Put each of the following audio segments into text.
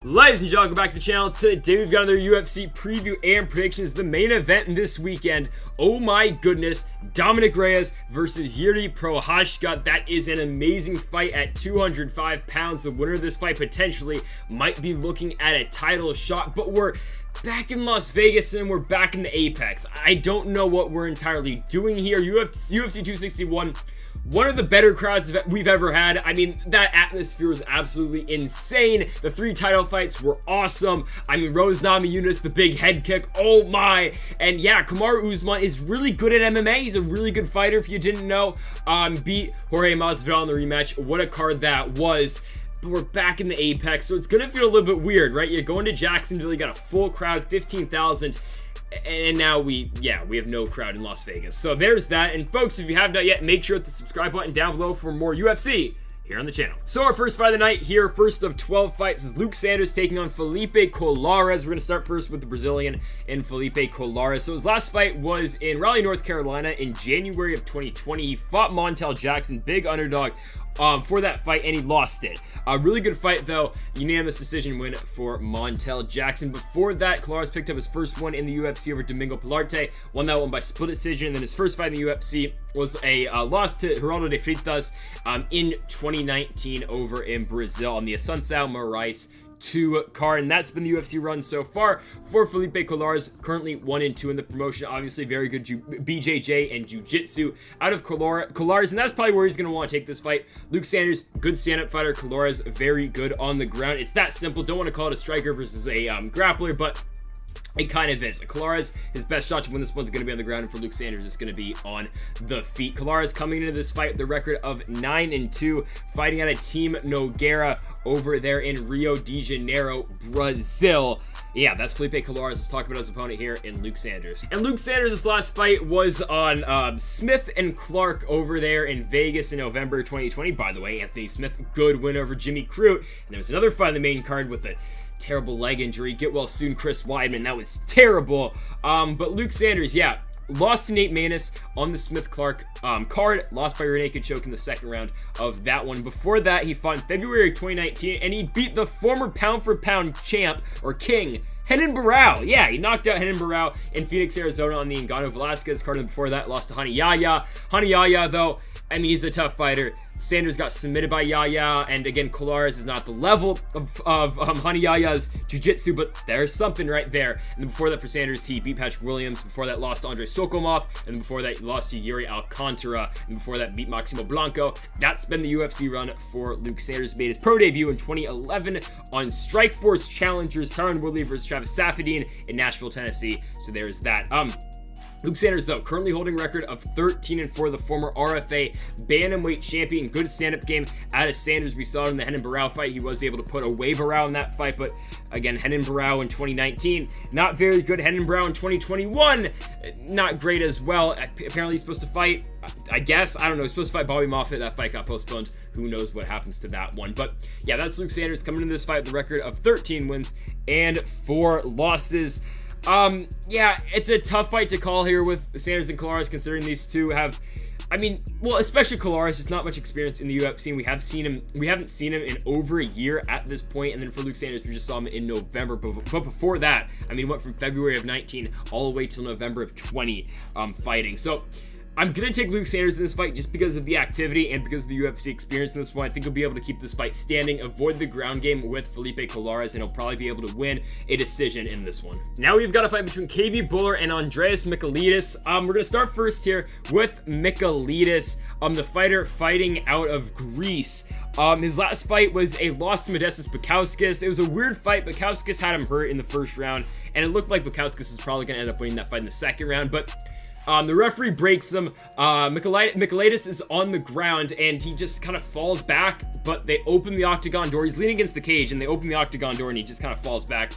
Ladies and gentlemen, welcome back to the channel. Today we've got another UFC preview and predictions. The main event this weekend, oh my goodness, Dominic Reyes versus Jiří Prochazka. That is an amazing fight at 205 pounds. The winner of this fight potentially might be looking at a title shot, but we're back in Las Vegas and we're back in the Apex. I don't know what we're entirely doing here. UFC 261. One of the better crowds we've ever had. I mean, that atmosphere was absolutely insane. The 3 title fights were awesome. I mean, Rose Namajunas, the big head kick, oh my. And yeah, Kamaru Usman is really good at MMA. He's a really good fighter, if you didn't know. Beat Jorge Masvidal in the rematch. What a card that was. But we're back in the Apex, so it's gonna feel a little bit weird, right? You're going to Jacksonville, you got a full crowd, 15,000. And now we have no crowd in Las Vegas. So there's that. And folks, if you have not yet, make sure to hit the subscribe button down below for more UFC here on the channel. So our first fight of the night here, first of 12 fights, is Luke Sanders taking on Felipe Colares. We're going to start first with the Brazilian and Felipe Colares. So his last fight was in Raleigh, North Carolina in January of 2020. He fought Montel Jackson, big underdog, for that fight, and he lost it. A really good fight though, unanimous decision win for Montel Jackson. Before that, Colares picked up his first one in the UFC over Domingo Pilarte, won that one by split decision, and then his first fight in the UFC was a loss to Geraldo de Freitas in 2019 over in Brazil on the Assunção Moraes 2 card, and that's been the UFC run so far for Felipe Colares. Currently 1-2 in the promotion. Obviously very good BJJ and jiu-jitsu out of Colares, and that's probably where he's going to want to take this fight. Luke Sanders, good stand-up fighter. Colares, very good on the ground. It's that simple. Don't want to call it a striker versus a grappler, but it kind of is. Colares, his best shot to win this one's going to be on the ground, and for Luke Sanders, it's going to be on the feet. Colares coming into this fight with a record of 9-2, fighting out of Team Nogueira over there in Rio de Janeiro, Brazil. Yeah, that's Felipe Colares. Let's talk about his opponent here in Luke Sanders. And Luke Sanders' last fight was on Smith and Clark over there in Vegas in November 2020. By the way, Anthony Smith, good win over Jimmy Crute. And there was another fight on the main card with a terrible leg injury. Get well soon, Chris Weidman. That was terrible. But Luke Sanders, yeah, lost to Nate Maness on the Smith-Clark card. Lost by rear naked choke in the second round of that one. Before that, he fought in February 2019, and he beat the former pound-for-pound champ, or king, Renan Barão. Yeah, he knocked out Renan Barão in Phoenix, Arizona on the Ngannou Velasquez card, and before that, lost to Hani Yahya. Hani Yahya, though, I mean, he's a tough fighter. Sanders got submitted by Yahya, and again, Colares is not the level of Hani Yahya's jiu-jitsu, but there's something right there. And then before that for Sanders, he beat Patrick Williams. Before that, lost to Andre Sokolov, and then before that, he lost to Yuri Alcantara, and before that, beat Maximo Blanco. That's been the UFC run for Luke Sanders. Made his pro debut in 2011 on Strikeforce Challengers, Tyron Woodley versus Travis Saffiedine in Nashville, Tennessee. So there's that. Luke Sanders, though, currently holding a record of 13-4, the former RFA bantamweight champion. Good stand-up game out of Sanders. We saw it in the Renan Barão fight. He was able to put away Barão in that fight, but again, Renan Barão in 2019, not very good. Renan Barão in 2021, not great as well. Apparently, he's supposed to fight, I guess, I don't know, he's supposed to fight Bobby Moffett. That fight got postponed. Who knows what happens to that one? But yeah, that's Luke Sanders coming into this fight with a record of 13 wins and 4 losses. Yeah, it's a tough fight to call here with Sanders and Colares, considering these two have, I mean, well, especially Colares, just not much experience in the UFC. We haven't seen him in over a year at this point. And then for Luke Sanders, we just saw him in November, but before that, I mean, went from February of 19 all the way till November of 20 fighting. So I'm going to take Luke Sanders in this fight just because of the activity and because of the UFC experience in this one. I think he'll be able to keep this fight standing, avoid the ground game with Felipe Colares, and he'll probably be able to win a decision in this one. Now we've got a fight between KB Bhullar and Andreas Michailidis. We're going to start first here with Michailidis, the fighter fighting out of Greece. His last fight was a loss to Modestas Bukauskas. It was a weird fight. Bukauskas had him hurt in the first round, and it looked like Bukauskas was probably going to end up winning that fight in the second round, but the referee breaks him. Michailidis is on the ground, and he just kind of falls back, but they open the octagon door. He's leaning against the cage, and they open the octagon door, and he just kind of falls back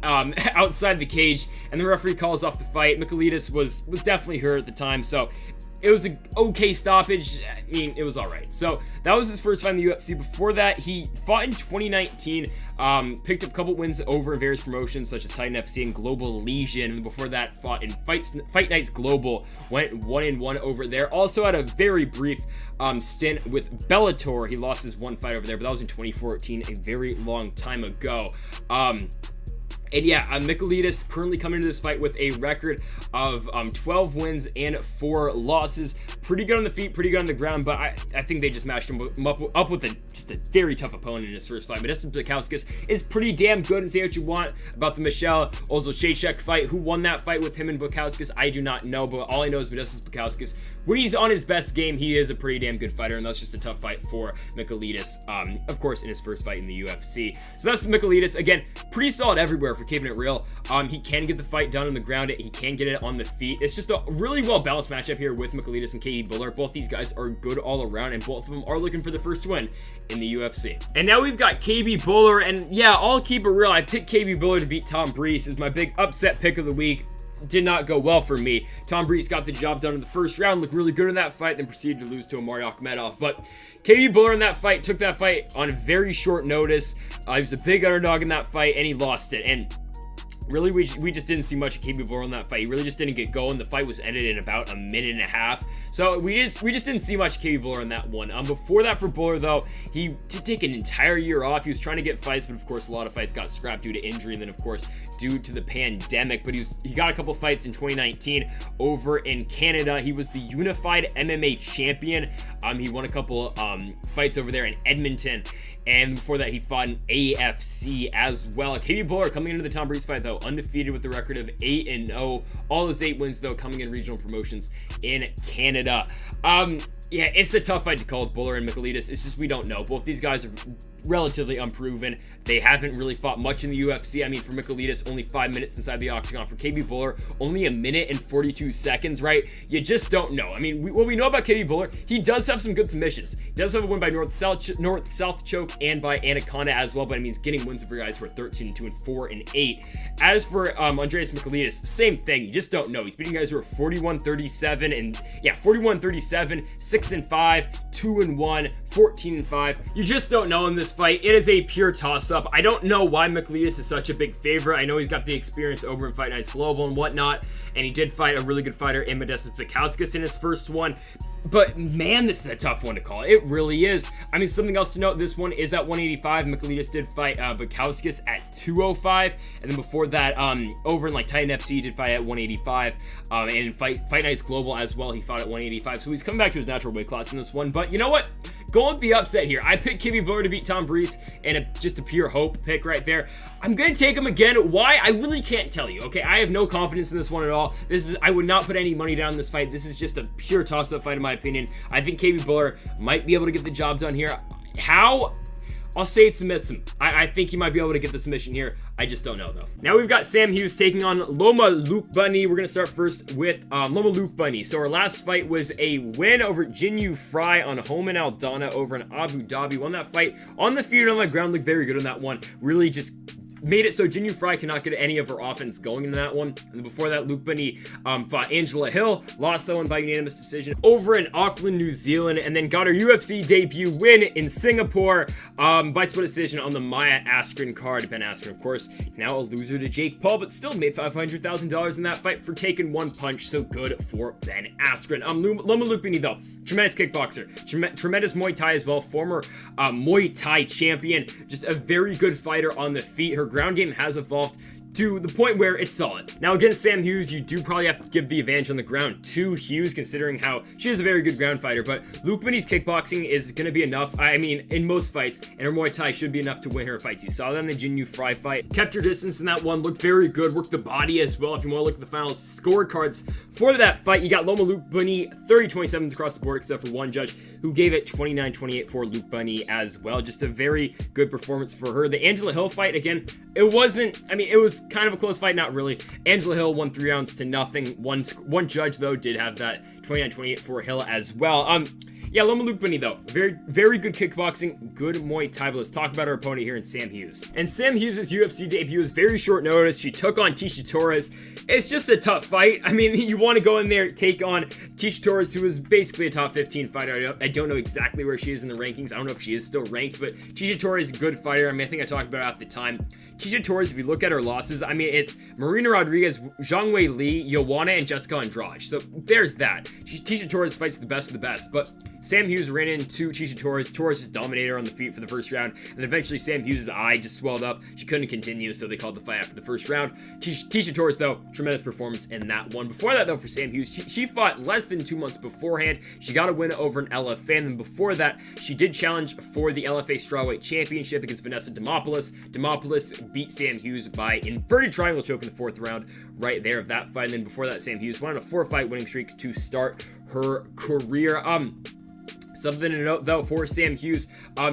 outside the cage, and the referee calls off the fight. Michailidis was definitely hurt at the time, so it was an okay stoppage. I mean, it was all right. So that was his first fight in the UFC. Before that, he fought in 2019, picked up a couple wins over various promotions such as Titan FC and Global Legion. And before that, fought in Fight Nights Global, went 1-1 over there. Also had a very brief stint with Bellator. He lost his one fight over there, but that was in 2014, a very long time ago. And yeah, Michailidis currently coming into this fight with a record of 12 wins and 4 losses. Pretty good on the feet, pretty good on the ground, but I think they just matched him up with just a very tough opponent in his first fight. Modestas Bukauskas is pretty damn good, and say what you want about the Michelle Ozolchechek fight. Who won that fight with him and Bukauskas, I do not know, but all I know is Modestas Bukauskas, when he's on his best game, he is a pretty damn good fighter, and that's just a tough fight for Michailidis, of course, in his first fight in the UFC. So that's Michailidis. Again, pretty solid everywhere for keeping it real. He can get the fight done on the ground. He can get it on the feet. It's just a really well-balanced matchup here with Michailidis and KB Bhullar. Both these guys are good all around, and both of them are looking for the first win in the UFC. And now we've got KB Bhullar, and yeah, I'll keep it real. I picked KB Bhullar to beat Tom Breese. It was my big upset pick of the week. Did not go well for me. Tom Breese got the job done in the first round, looked really good in that fight, then proceeded to lose to Omari Akhmedov. But KB Bhullar in that fight took that fight on very short notice. He was a big underdog in that fight, and he lost it. And really, we just didn't see much of KB Bhullar in that fight. He really just didn't get going. The fight was ended in about a minute and a half. So we just didn't see much of KB Bhullar in that one. Before that for Bhullar, though, he did take an entire year off. He was trying to get fights, but of course, a lot of fights got scrapped due to injury, and then of course, due to the pandemic. But he got a couple fights in 2019 over in Canada. He was the unified MMA champion. He won a couple fights over there in Edmonton. And before that, he fought in AFC as well. KB Bhullar coming into the Tom Breese fight, though, undefeated with a record of 8-0. All those 8 wins, though, coming in regional promotions in Canada. Yeah, it's a tough fight to call with Bhullar and Michailidis. It's just we don't know. Both these guys are relatively unproven. They haven't really fought much in the UFC. I mean, for Michailidis, only 5 minutes inside the octagon. For KB Bhullar, only a minute and 42 seconds, right? You just don't know. I mean, what we know about KB Bhullar, he does have some good submissions. He does have a win by north-south choke and by Anaconda as well, but I mean, he's getting wins over guys who are 13-2 and 4-8. As for Andreas Michailidis, same thing. You just don't know. He's beating guys who are 41-37 and, yeah, 41-37, 6-5, 2-1, 14-5. You just don't know in this fight. It is a pure toss-up. I don't know why Michailidis is such a big favorite. I know he's got the experience over in Fight Nights Global and whatnot, and he did fight a really good fighter in Modestas Bukauskas in his first one. But man, this is a tough one to call. It really is. I mean, something else to note, this one is at 185. Michailidis did fight Bukauskas at 205. And then before that, over in like Titan FC, he did fight at 185. And in Fight Nights Global as well, he fought at 185. So he's coming back to his natural weight class in this one. But you know what? Going with the upset here. I picked KB Bhullar to beat Tom Breese, and just a pure hope pick right there. I'm going to take him again. Why? I really can't tell you, okay? I have no confidence in this one at all. I would not put any money down in this fight. This is just a pure toss-up fight in my opinion. I think KB Bhullar might be able to get the job done here. How? I'll say it submits him. I think he might be able to get the submission here. I just don't know, though. Now we've got Sam Hughes taking on Loma Lookboonmee. We're going to start first with Loma Lookboonmee. So our last fight was a win over Jinyu Fry on Homan Aldana over in Abu Dhabi. Won that fight on the feet and on the ground. Looked very good on that one. Really just made it so Jinyu Fry cannot get any of her offense going in that one. And before that, Lookboonmee fought Angela Hill, lost that one by unanimous decision over in Auckland, New Zealand, and then got her UFC debut win in Singapore by split decision on the Maya Askren card. Ben Askren, of course, now a loser to Jake Paul, but still made $500,000 in that fight for taking one punch, so good for Ben Askren. Loma Lookboonmee, though, tremendous kickboxer, tremendous Muay Thai as well, former Muay Thai champion, just a very good fighter on the feet. Her ground game has evolved to the point where it's solid. Now against Sam Hughes, you do probably have to give the advantage on the ground to Hughes, considering how she is a very good ground fighter, but Lookboomee's kickboxing is going to be enough. I mean, in most fights, and her Muay Thai should be enough to win her fights. You saw that in the Jinyu Fry fight. Kept her distance in that one, looked very good, worked the body as well. If you want to look at the final scorecards for that fight, you got Loma Lookboonmee 30-27 across the board, except for one judge who gave it 29-28 for Lookboonmee as well. Just a very good performance for her. The Angela Hill fight, again, it was kind of a close fight, not really. Angela Hill won 3 rounds to nothing. One judge, though, did have that 29-28 for Hill as well. yeah, Loma Lookboonmee though, very good kickboxing, good Muay Thai. But let's talk about our opponent here in Sam Hughes. And Sam Hughes' UFC debut was very short notice. She took on Tecia Torres. It's just a tough fight. I mean, you want to go in there, take on Tecia Torres, who is basically a top 15 fighter. I don't know exactly where she is in the rankings. I don't know if she is still ranked, but Tecia Torres is a good fighter. I mean, I think I talked about it at the time. Tecia Torres, if you look at her losses, I mean, it's Marina Rodriguez, Zhang Wei Li, Joanna, and Jessica Andrade. So there's that. Tecia Torres fights the best of the best, but Sam Hughes ran into Tecia Torres. Torres just dominated her on the feet for the first round, and eventually Sam Hughes' eye just swelled up. She couldn't continue, so they called the fight after the first round. Tecia Torres, though, tremendous performance in that one. Before that, though, for Sam Hughes, she fought less than 2 months beforehand. She got a win over an LFA, and then before that, she did challenge for the LFA Strawweight Championship against Vanessa Demopoulos. Demopoulos beat Sam Hughes by inverted triangle choke in the 4th round right there of that fight. And then before that, Sam Hughes went on a 4-fight winning streak to start her career. Something to note though for Sam Hughes,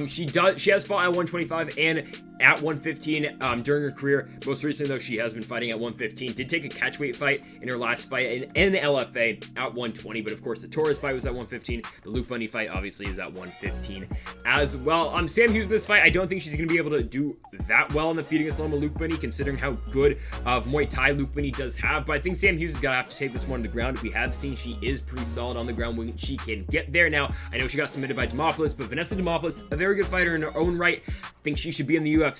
she has fought at 125 and at 115 during her career. Most recently though, she has been fighting at 115. Did take a catchweight fight in her last fight in the LFA at 120, but of course the Torres fight was at 115. The Lookboonmee fight obviously is at 115 as well. Sam Hughes in this fight, I don't think she's going to be able to do that well in the feet against Loma Lookboonmee, considering how good of Muay Thai Lookboonmee does have. But I think Sam Hughes is going to have to take this one to the ground. We have seen she is pretty solid on the ground when she can get there. Now, I know she got submitted by Demopoulos, but Vanessa Demopoulos, a very good fighter in her own right. I think she should be in the UFC.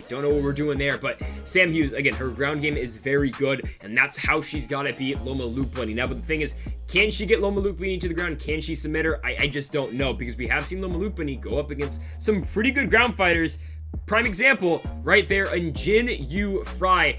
Don't know what we're doing there, but Sam Hughes, again, her ground game is very good, and that's how she's got to beat Loma Lookboonmee. Now, but the thing is, can she get Loma Lookboonmee to the ground? Can she submit her? I just don't know, because we have seen Loma Lookboonmee go up against some pretty good ground fighters. Prime example right there in Jin Yu Fry.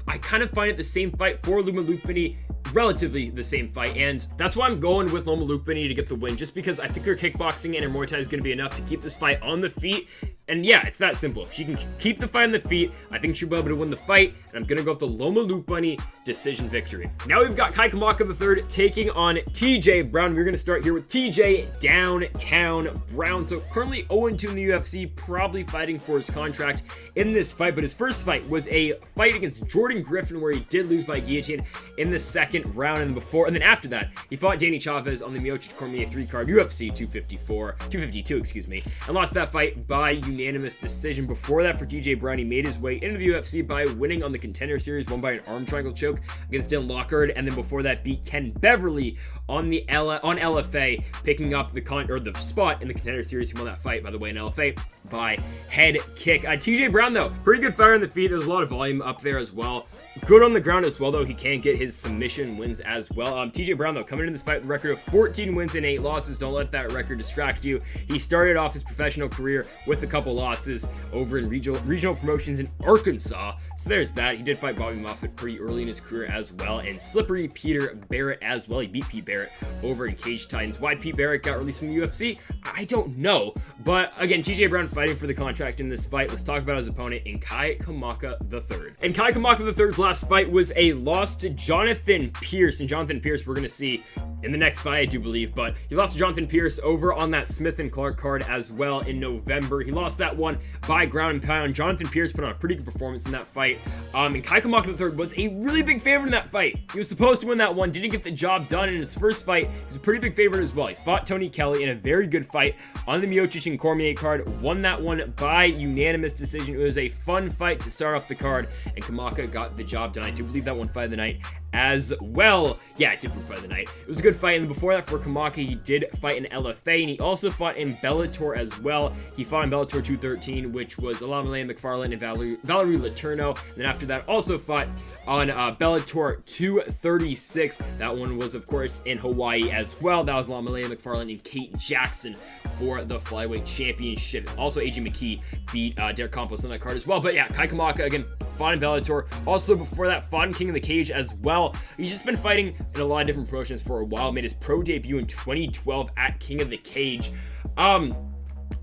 I kind of find it the same fight for Loma Lookboonmee, relatively the same fight, and that's why I'm going with Loma Lookboonmee to get the win, just because I think her kickboxing and her Muay Thai is going to be enough to keep this fight on the feet. And yeah, it's that simple. If she can keep the fight on the feet, I think she'll be able to win the fight, and I'm going to go with the Loma Lookboonmee decision victory. Now we've got Kamaka III taking on TJ Brown. We're going to start here with TJ Downtown Brown. So currently 0-2 in the UFC, probably fighting for his contract in this fight, but his first fight was a fight against Jordan Griffin, where he did lose by guillotine in the 2nd round, and then after that, he fought Danny Chavez on the Miocic Cormier 3 card, UFC 252, excuse me, and lost that fight by unanimous decision. Before that, for TJ Brown, he made his way into the UFC by winning on the Contender Series, won by an arm triangle choke against Dylan Lockhart, and then before that, beat Ken Beverly on LFA, picking up the spot in the Contender Series. He won that fight, by the way, in LFA by head kick. TJ Brown, though, pretty good fighter in the feet. There's a lot of volume up there as well. Good on the ground as well, though. He can get his submission wins as well. TJ Brown, though, coming into this fight with a record of 14 wins and 8 losses. Don't let that record distract you. He started off his professional career with a couple losses over in regional promotions in Arkansas. So there's that. He did fight Bobby Moffett pretty early in his career as well, and slippery Peter Barrett as well. He beat Pete Barrett over in Cage Titans. Why Pete Barrett got released from the UFC, I don't know. But again, TJ Brown fighting for the contract in this fight. Let's talk about his opponent, Kamaka III. And Kamaka III's last fight was a loss to Jonathan Pearce. And Jonathan Pearce, we're going to see in the next fight, I do believe, but he lost to Jonathan Pearce over on that Smith & Clark card as well in November. He lost that one by ground and pound. Jonathan Pearce put on a pretty good performance in that fight. And Kamaka III was a really big favorite in that fight. He was supposed to win that one, didn't get the job done in his first fight. He was a pretty big favorite as well. He fought Tony Kelly in a very good fight on the Miocic and Cormier card, won that one by unanimous decision. It was a fun fight to start off the card, and Kamaka got the job done. I do believe that one fight of the night as well. Yeah, it did win fight of the night. It was a good fight, and before that for Kamaka, he did fight in LFA, and he also fought in Bellator as well. He fought in Bellator 213, which was Alamale McFarlane and Valerie Letourneau, and then after that also fought on Bellator 236. That one was, of course, in Hawaii as well. That was Alamale McFarlane and Kate Jackson for the Flyweight Championship. Also, AJ McKee beat Derek Campos on that card as well. But yeah, Kamaka, again, fought in Bellator. Also, before that, fought in King of the Cage as well. He's just been fighting in a lot of different promotions for a while. Made his pro debut in 2012 at King of the Cage.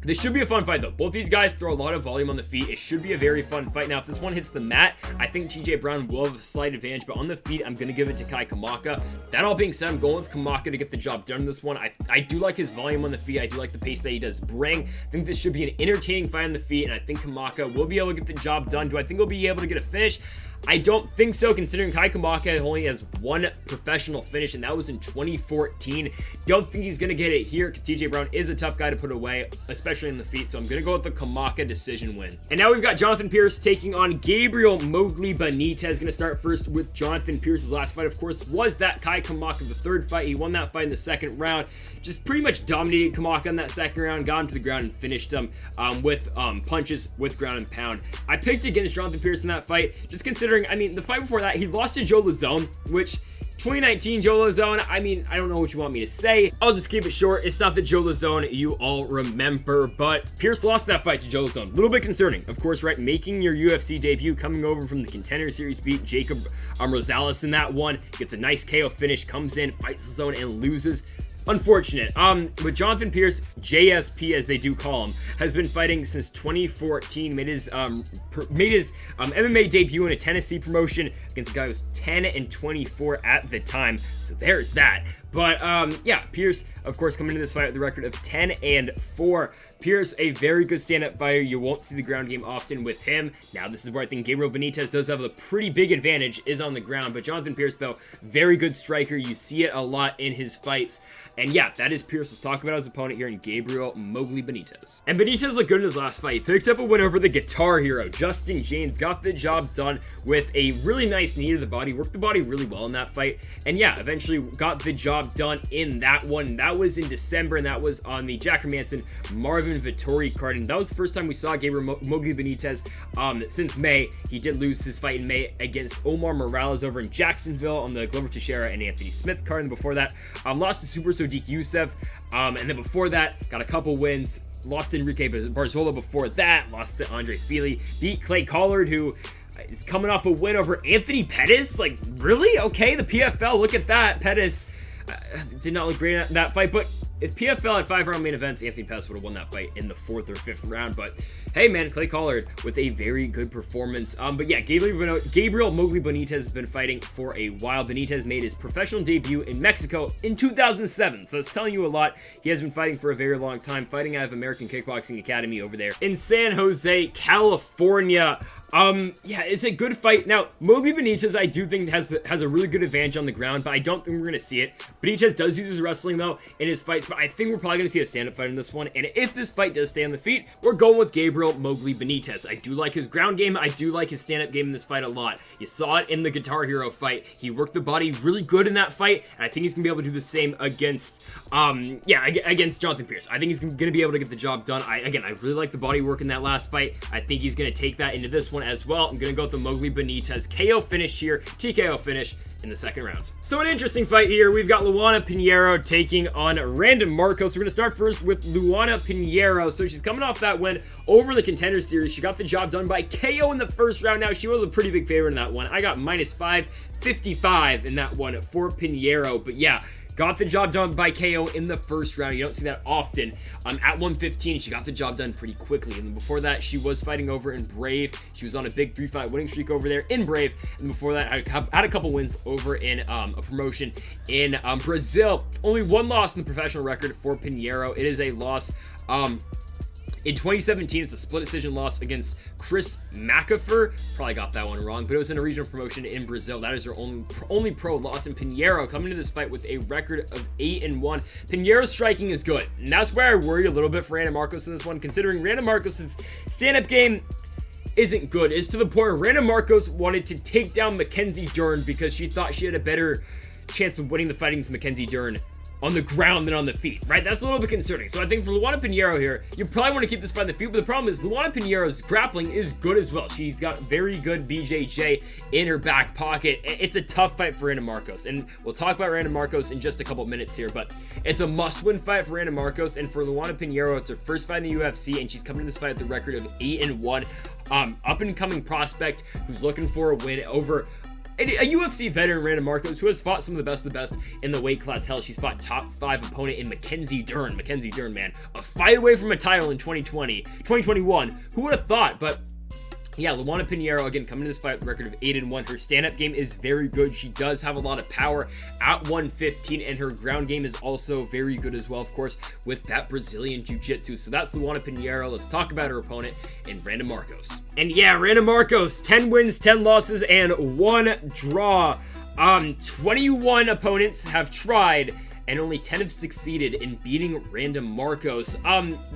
This should be a fun fight though. Both these guys throw a lot of volume on the feet. It should be a very fun fight. Now, if this one hits the mat, I think TJ Brown will have a slight advantage, but on the feet, I'm going to give it to Kai Kamaka. That all being said, I'm going with Kamaka to get the job done in this one. I do like his volume on the feet. I do like the pace that he does bring. I think this should be an entertaining fight on the feet, and I think Kamaka will be able to get the job done. Do I think he'll be able to get a finish? I don't think so, considering Kai Kamaka only has one professional finish, and that was in 2014. Don't think he's going to get it here, because TJ Brown is a tough guy to put away, especially in the feet, so I'm going to go with the Kamaka decision win. And now we've got Jonathan Pearce taking on Gabriel Mowgli Benitez. Going to start first with Jonathan Pearce's last fight, of course, was that Kai Kamaka the third fight. He won that fight in the second round. Just pretty much dominated Kamaka in that second round, got him to the ground and finished him with punches with ground and pound. I picked against Jonathan Pearce in that fight, just considering, I mean, the fight before that, he lost to Joe Lazone, which 2019 Joe Lazone, I mean, I don't know what you want me to say. I'll just keep it short. It's not the Joe Lazone you all remember, but Pearce lost that fight to Joe Lazone. A little bit concerning, of course, right? Making your UFC debut, coming over from the Contender Series, beat Jacob Rosales in that one, gets a nice KO finish, comes in, fights Lazone, and loses. Unfortunate. But Jonathan Pearce, JSP as they do call him, has been fighting since 2014. Made his MMA debut in a Tennessee promotion against a guy who was 10-24 at the time. So there's that. But yeah, Pearce, of course, coming into this fight with the record of 10-4. Pearce, a very good stand-up fighter. You won't see the ground game often with him. Now, this is where I think Gabriel Benitez does have a pretty big advantage, is on the ground. But Jonathan Pearce, though, very good striker. You see it a lot in his fights. And yeah, that is Pearce. Let's talk about his opponent here in Gabriel Mowgli Benitez. And Benitez looked good in his last fight. He picked up a win over the Guitar Hero, Justin James. Got the job done with a really nice knee to the body. Worked the body really well in that fight. And yeah, eventually got the job done in that one. That was in December, and that was on the Jack Hermanson Marvin Vittori card. And that was the first time we saw Gabriel Mowgli Benitez since May. He did lose his fight in May against Omar Morales over in Jacksonville on the Glover Teixeira and Anthony Smith card. And before that, lost to Super Sodiq Youssef. And then before that, got a couple wins. Lost to Enrique Barzola before that. Lost to Andre Fili. Beat Clay Collard, who is coming off a win over Anthony Pettis. Like, really? Okay, the PFL, look at that. Pettis did not look great at that fight, but if PFL had 5-round main events, Anthony Pettis would have won that fight in the 4th or 5th round. But hey, man, Clay Collard with a very good performance. But yeah, Gabriel Mowgli Benitez has been fighting for a while. Benitez made his professional debut in Mexico in 2007, so it's telling you a lot. He has been fighting for a very long time, fighting out of American Kickboxing Academy over there in San Jose, California. Yeah, it's a good fight. Now, Mowgli Benitez, I do think has a really good advantage on the ground, but I don't think we're going to see it. Benitez does use his wrestling, though, in his fights, but I think we're probably going to see a stand-up fight in this one, and if this fight does stay on the feet, we're going with Gabriel Mowgli Benitez. I do like his ground game. I do like his stand-up game in this fight a lot. You saw it in the Guitar Hero fight. He worked the body really good in that fight, and I think he's going to be able to do the same against, against Jonathan Pearce. I think he's going to be able to get the job done. I really like the body work in that last fight. I think he's going to take that into this one as well. I'm going to go with the Mowgli Benitez KO finish here, TKO finish in the second round. So an interesting fight here. We've got Luana Pinheiro taking on Random Markos. We're going to start first with Luana Pinheiro. So she's coming off that win over the Contender Series. She got the job done by KO in the first round. Now, she was a pretty big favorite in that one. I got -555 in that one for Pinheiro. But yeah, got the job done by KO in the first round. You don't see that often. At 115, she got the job done pretty quickly. And then before that, she was fighting over in Brave. She was on a big 3-fight winning streak over there in Brave. And before that, had a couple wins over in a promotion in Brazil. Only one loss in the professional record for Pinheiro. It is a loss in 2017. It's a split decision loss against Chris McAfee. Probably got that one wrong, but it was in a regional promotion in Brazil. That is her only pro loss. In Pinheiro coming to this fight with a record of 8-1. Pinheiro's striking is good, and that's where I worry a little bit for Random Markos in this one, considering Random Markos' stand-up game isn't good. It's to the point where Random Markos wanted to take down Mackenzie Dern because she thought she had a better chance of winning the fight against Mackenzie Dern on the ground than on the feet, right? That's a little bit concerning. So I think for Luana Pinheiro here, you probably want to keep this fight on the feet, but the problem is Luana Pinheiro's grappling is good as well. She's got very good BJJ in her back pocket. It's a tough fight for Random Markos, and we'll talk about Random Markos in just a couple minutes here, but it's a must-win fight for Random Markos, and for Luana Pinheiro, it's her first fight in the UFC, and she's coming to this fight with a record of 8-1. Up-and-coming prospect who's looking for a win over a UFC veteran, Randa Markos, who has fought some of the best in the weight class. Hell, she's fought top 5 opponent in Mackenzie Dern. Mackenzie Dern, man, a fight away from a title in 2021. Who would have thought? But yeah, Luana Pinheiro, again, coming to this fight with a record of 8-1. Her stand-up game is very good. She does have a lot of power at 115, and her ground game is also very good as well, of course, with that Brazilian Jiu-Jitsu. So that's Luana Pinheiro. Let's talk about her opponent in Randa Markos. And yeah, Randa Markos, 10 wins, 10 losses, and 1 draw. 21 opponents have tried, and only 10 have succeeded in beating Randa Markos.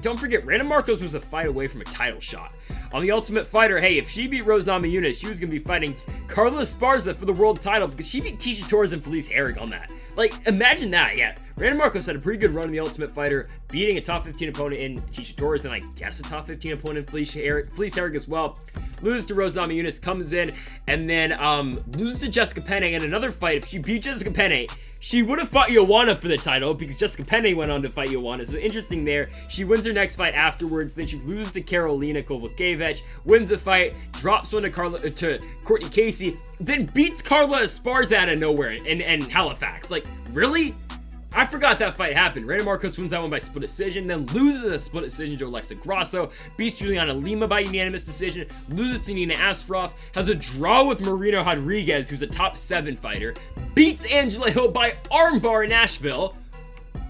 Don't forget, Randa Markos was a fight away from a title shot. On the Ultimate Fighter, hey, if she beat Rose Namajunas, she was going to be fighting Carla Esparza for the world title because she beat Tisha Torres and Felice Herrig on that. Like, imagine that, yeah. Randa Markos had a pretty good run in the Ultimate Fighter, beating a top 15 opponent in Tisha Torres, and I guess a top 15 opponent in Felice Herrig as well. Loses to Rose Namajunas, comes in, and then loses to Jessica Penne in another fight. If she beat Jessica Penne, she would have fought Joanna for the title because Jessica Penne went on to fight Joanna. So interesting there. She wins her next fight afterwards. Then she loses to Karolina Kowalkiewicz, wins a fight, drops one to Courtney Casey, then beats Carla Esparza out of nowhere in Halifax. Like, really? I forgot that fight happened. Randa Markos wins that one by split decision, then loses a split decision to Alexa Grasso, beats Juliana Lima by unanimous decision, loses to Nina Asfroff, has a draw with Marina Rodriguez, who's a top 7 fighter, beats Angela Hill by armbar in Nashville.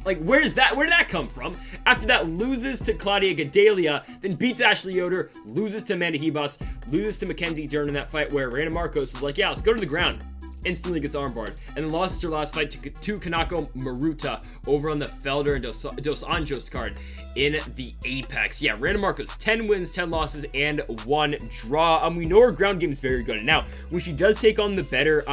Like, where did that come from? After that, loses to Claudia Gadelia, then beats Ashley Yoder, loses to Amanda Hebus, loses to Mackenzie Dern in that fight where Randa Markos was like, yeah, let's go to the ground. Instantly gets armbarred, and then lost her last fight to Kanako Maruta over on the Felder and Dos Anjos card in the Apex. Yeah, Randa Markos, 10 wins, 10 losses, and 1 draw. We know her ground game is very good, and now when she does take on the better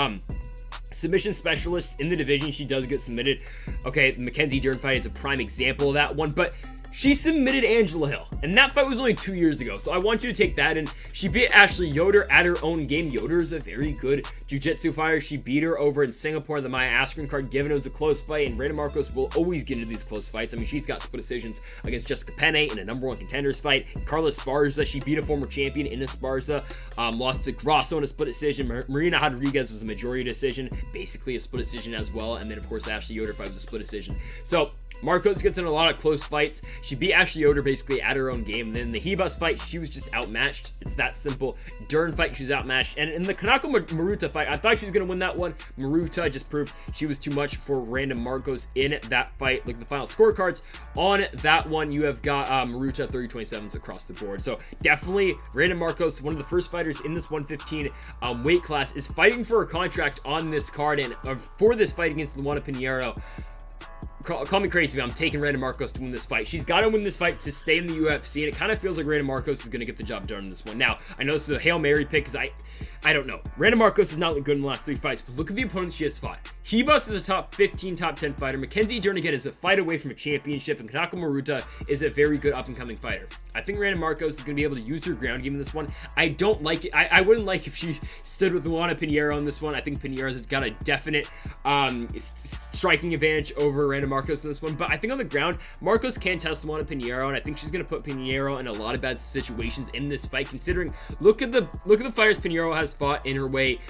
submission specialist in the division, she does get submitted. Okay, the Mackenzie Dern fight is a prime example of that one, but she submitted Angela Hill, and that fight was only 2 years ago, so I want you to take that, and she beat Ashley Yoder at her own game. Yoder is a very good jiu-jitsu fighter. She beat her over in Singapore in the Maya Askren card, given it was a close fight, and Randa Markos will always get into these close fights. I mean, she's got split decisions against Jessica Penne in a #1 contenders fight. Carla Esparza, she beat a former champion in Esparza, lost to Grasso in a split decision. Marina Rodriguez was a majority decision, basically a split decision as well, and then, of course, Ashley Yoder fight was a split decision. So Markos gets in a lot of close fights. She beat Ashley Yoder basically at her own game. And then the Hebus fight, she was just outmatched. It's that simple. Dern fight, she was outmatched. And in the Kanako Maruta fight, I thought she was going to win that one. Maruta just proved she was too much for Randa Markos in that fight. Look at the final scorecards. On that one, you have got Maruta 30-27s across the board. So definitely Randa Markos, one of the first fighters in this 115 weight class, is fighting for a contract on this card. And for this fight against Luana Pinheiro, call me crazy, but I'm taking Randa Markos to win this fight. She's got to win this fight to stay in the UFC, and it kind of feels like Randa Markos is going to get the job done in this one. Now, I know this is a Hail Mary pick because I don't know. Randa Markos has not looked good in the last 3 fights, but look at the opponents she has fought. Hebus is a top 15, top 10 fighter. Mackenzie Dern again is a fight away from a championship, and Kanako Maruta is a very good up-and-coming fighter. I think Randa Markos is going to be able to use her ground game in this one. I don't like it. I wouldn't like if she stood with Luana Pinheiro on this one. I think Pinheiro's got a definite striking advantage over Randa Markos in this one, but I think on the ground, Markos can test Luana Pinheiro, and I think she's going to put Pinheiro in a lot of bad situations in this fight, considering look at the fighters Pinheiro has fought in her way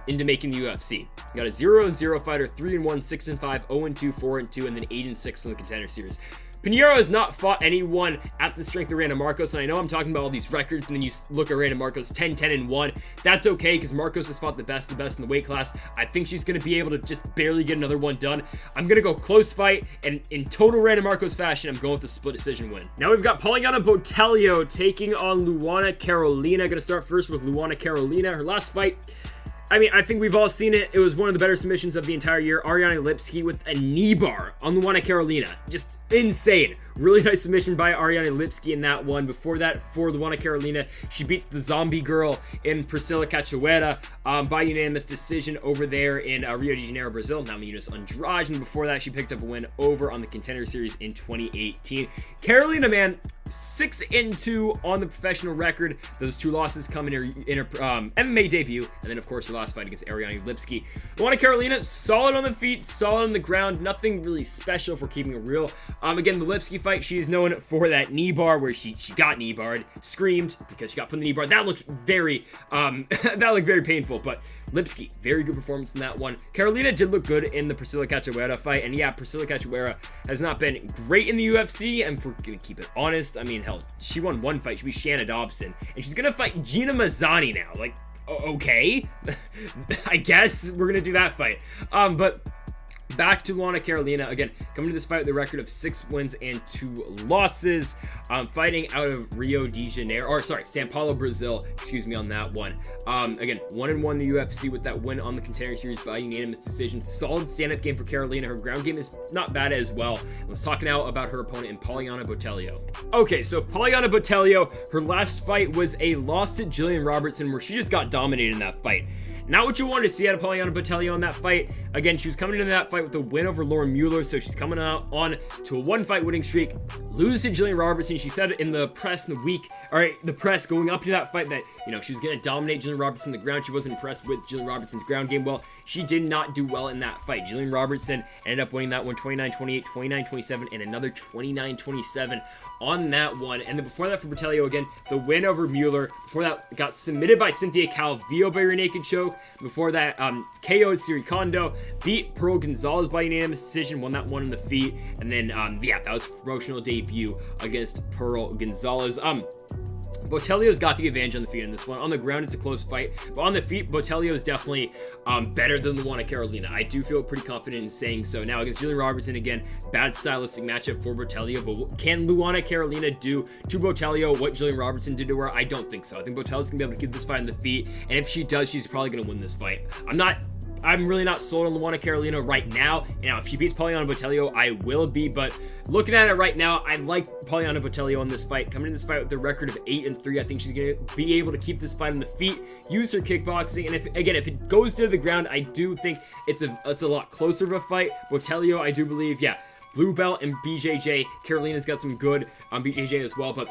into making the UFC. You got a 0-0 fighter, 3-1, 6-5, 0-2, 4-2, and then 8-6 in the contender series. Pinheiro has not fought anyone at the strength of Randa Markos, and I know I'm talking about all these records, and then you look at Randa Markos 10-10-1. That's okay, because Markos has fought the best in the weight class. I think she's going to be able to just barely get another one done. I'm going to go close fight, and in total Randa Markos fashion, I'm going with the split decision win. Now we've got Poliana Botelho taking on Luana Carolina. Going to start first with Luana Carolina. Her last fight, I mean, I think we've all seen it. It was one of the better submissions of the entire year. Ariane Lipski with a knee bar on Luana Carolina. Just insane. Really nice submission by Ariane Lipski in that one. Before that, for Luana Carolina, she beats the zombie girl in Priscila Cachoeira by unanimous decision over there in Rio de Janeiro, Brazil. Namajunas Andrade. And before that, she picked up a win over on the Contender Series in 2018. Carolina, man, 6-2 on the professional record. Those 2 losses come in her MMA debut, and then of course her last fight against Ariane Lipski. Luana Carolina, solid on the feet, solid on the ground, nothing really special for keeping it real. Again, the Lipski fight, she is known for that knee bar where she got knee barred, screamed because she got put in the knee bar. That looked very painful, but Lipski, very good performance in that one. Carolina did look good in the Priscilla Cachoeira fight, and yeah, Priscilla Cachoeira has not been great in the UFC, and if we're gonna keep it honest, I mean, hell, she won one fight. She beat Shanna Dobson, and she's gonna fight Gina Mazzani now. Like, okay, I guess we're gonna do that fight. But back to Luana Carolina, again, coming to this fight with a record of 6 wins and 2 losses, fighting out of Sao Paulo, Brazil, excuse me on that one. Again, 1-1 in the UFC with that win on the Contender Series by unanimous decision. Solid stand-up game for Carolina. Her ground game is not bad as well. Let's talk now about her opponent in Poliana Botelho. Okay, so Poliana Botelho, her last fight was a loss to Jillian Robertson where she just got dominated in that fight. Not what you wanted to see out of Poliana Botelho in that fight. Again, she was coming into that fight with a win over Lauren Mueller, so she's coming out on to a 1-fight winning streak. Lose to Jillian Robertson. She said in the press in the week, the press going up to that fight that, she was going to dominate Jillian Robertson on the ground. She wasn't impressed with Jillian Robertson's ground game. Well, she did not do well in that fight. Jillian Robertson ended up winning that one 29-28, 29-27, and another 29-27 on that one. And then before that for Botelho, again, the win over Mueller. Before that, got submitted by Cynthia Calvillo by rear naked choke. Before that, KO'd Siri Kondo, beat Pearl Gonzalez by unanimous decision, won that one in the feet. And then, that was promotional debut against Pearl Gonzalez. Botelho's got the advantage on the feet in this one. On the ground, it's a close fight, but on the feet, Botelho is definitely better than Luana Carolina. I do feel pretty confident in saying so. Now, against Jillian Robertson, again, bad stylistic matchup for Botelho, but can Luana Carolina do to Botelho what Jillian Robertson did to her? I don't think so. I think Botelho's gonna be able to keep this fight on the feet, and if she does, she's probably gonna win this fight. I'm really not sold on Luana Carolina right now. Now, if she beats Poliana Botelho, I will be, but looking at it right now, I like Poliana Botelho in this fight. Coming in this fight with a record of 8-3, I think she's going to be able to keep this fight on the feet, use her kickboxing, and if it goes to the ground, I do think it's a lot closer of a fight. Botelho, I do believe, blue belt and BJJ. Carolina's got some good BJJ as well, but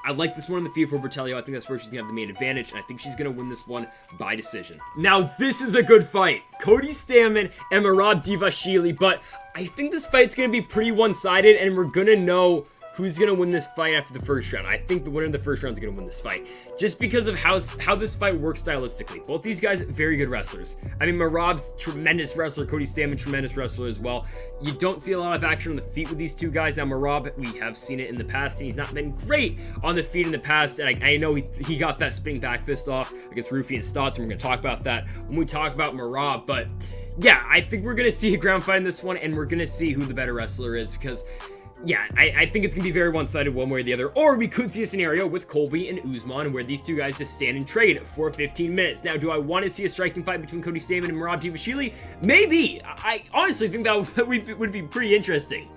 I like this one in the feet for Botelho. I think that's where she's going to have the main advantage, and I think she's going to win this one by decision. Now, this is a good fight. Cody Stamann and Merab Dvalishvili, but I think this fight's going to be pretty one-sided, and we're going to know who's going to win this fight after the first round. I think the winner of the first round is going to win this fight, just because of how this fight works stylistically. Both these guys, very good wrestlers. I mean, Merab's tremendous wrestler, Cody Stamann, tremendous wrestler as well. You don't see a lot of action on the feet with these two guys. Now, Merab, we have seen it in the past, and he's not been great on the feet in the past, and I know he got that spinning back fist off against Rufy and Stotts, and we're going to talk about that when we talk about Merab, but yeah, I think we're going to see a ground fight in this one, and we're going to see who the better wrestler is, because yeah, I think it's going to be very one-sided one way or the other. Or we could see a scenario with Colby and Usman where these two guys just stand and trade for 15 minutes. Now, do I want to see a striking fight between Cody Stamann and Merab Dvalishvili? Maybe. I honestly think that would be pretty interesting.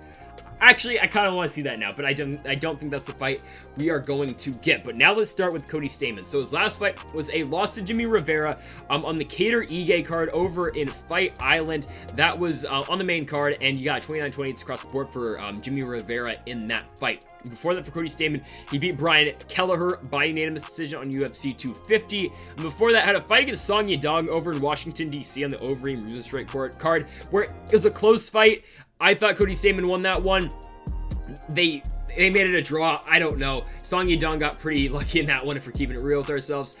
Actually, I kind of want to see that now, but I don't think that's the fight we are going to get. But now let's start with Cody Stamann. So his last fight was a loss to Jimmy Rivera on the Cater Ige card over in Fight Island. That was on the main card, and you got 29-28 across the board for Jimmy Rivera in that fight. Before that, for Cody Stamann, he beat Brian Kelleher by unanimous decision on UFC 250. And before that, had a fight against Song Yadong over in Washington, D.C. on the Overeem Rosenstrike card, where it was a close fight. I thought Cody Stamann won that one. They made it a draw. I don't know. Song Yadong got pretty lucky in that one if we're keeping it real with ourselves.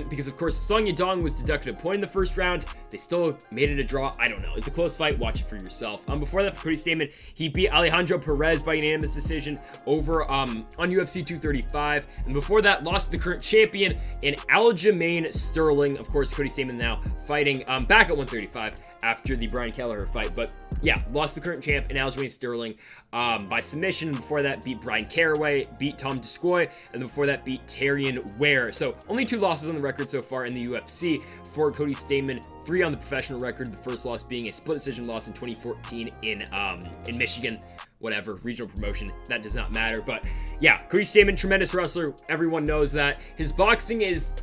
Because, of course, Song Yadong was deducted a point in the first round. They still made it a draw. I don't know. It's a close fight. Watch it for yourself. Before that, for Cody Stamann, he beat Alejandro Perez by unanimous decision over on UFC 235. And before that, lost to the current champion in Aljamain Sterling. Of course, Cody Stamann now fighting back at 135 after the Brian Kelleher fight. But yeah, lost the current champ in Aljamain Sterling by submission. Before that, beat Brian Caraway, beat Tom Descoy, and before that, beat Terrion Ware. So only 2 losses on the record so far in the UFC for Cody Stamann, 3 on the professional record. The first loss being a split decision loss in 2014 in Michigan. Whatever, regional promotion, that does not matter. But yeah, Cody Stamann, tremendous wrestler. Everyone knows that. His boxing is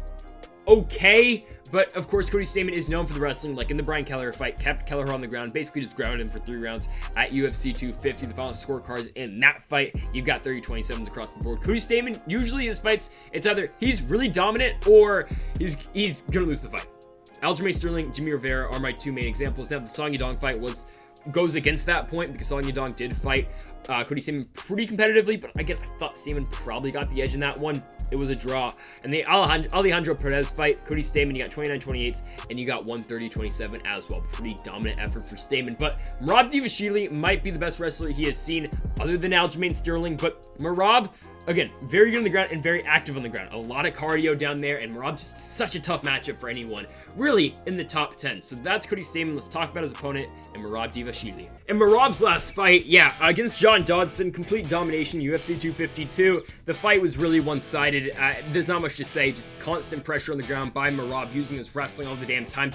okay, But of course, Cody Stamann is known for the wrestling, like in the Brian Kelleher fight, kept Kelleher on the ground, basically just grounded him for 3 rounds at UFC 250. The final scorecards in that fight, you've got 30-27s across the board. Cody Stamann, usually his fights, it's either he's really dominant or he's gonna lose the fight. Aljamain Sterling, Jimmy Rivera are my 2 main examples. Now, the Song Yadong fight goes against that point because Song Yadong did fight Cody Stamann pretty competitively, but again, I thought Stamann probably got the edge in that one. It was a draw. And the Alejandro Perez fight, Cody Stamann, you got 29-28s, and you got 130-27 as well. Pretty dominant effort for Stamann. But Merab Dvalishvili might be the best wrestler he has seen other than Aljamain Sterling. But Merab, again, very good on the ground and very active on the ground. A lot of cardio down there, and Merab just such a tough matchup for anyone, really, in the top 10. So that's Cody Stamann. Let's talk about his opponent, and Merab Dvalishvili. And Merab's last fight, yeah, against John Dodson, complete domination, UFC 252. The fight was really one-sided. There's not much to say, just constant pressure on the ground by Merab, using his wrestling all the damn time.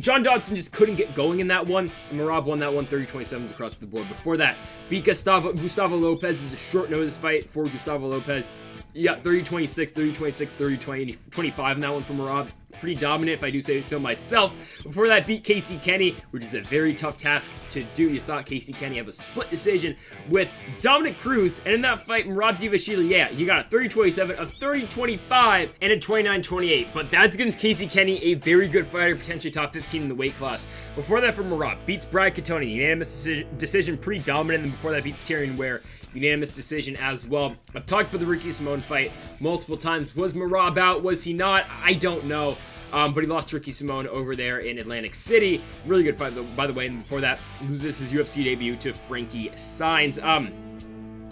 John Dodson just couldn't get going in that one. Merab won that one 30-27s across the board. Before that, beat Gustavo Lopez. It was a short notice fight for Gustavo Lopez. You got 30-26, 30-26, 30-25 in that one from Merab. Pretty dominant, if I do say so myself. Before that, beat Casey Kenny, which is a very tough task to do. You saw Casey Kenny have a split decision with Dominic Cruz, and in that fight, Merab Dvalishvili, yeah, you got a 30-27, a 30-25, and a 29-28. But that's against Casey Kenny, a very good fighter, potentially top 15 in the weight class. Before that, from Merab, beats Brad Katoni, unanimous decision, pretty dominant. And before that, beats Tyrion Ware, unanimous decision as well. I've talked about the Ricky Simón fight multiple times. Was Merab out? Was he not? I don't know. But he lost to Ricky Simón over there in Atlantic City. Really good fight, though, by the way. And before that, loses his UFC debut to Frankie Saenz.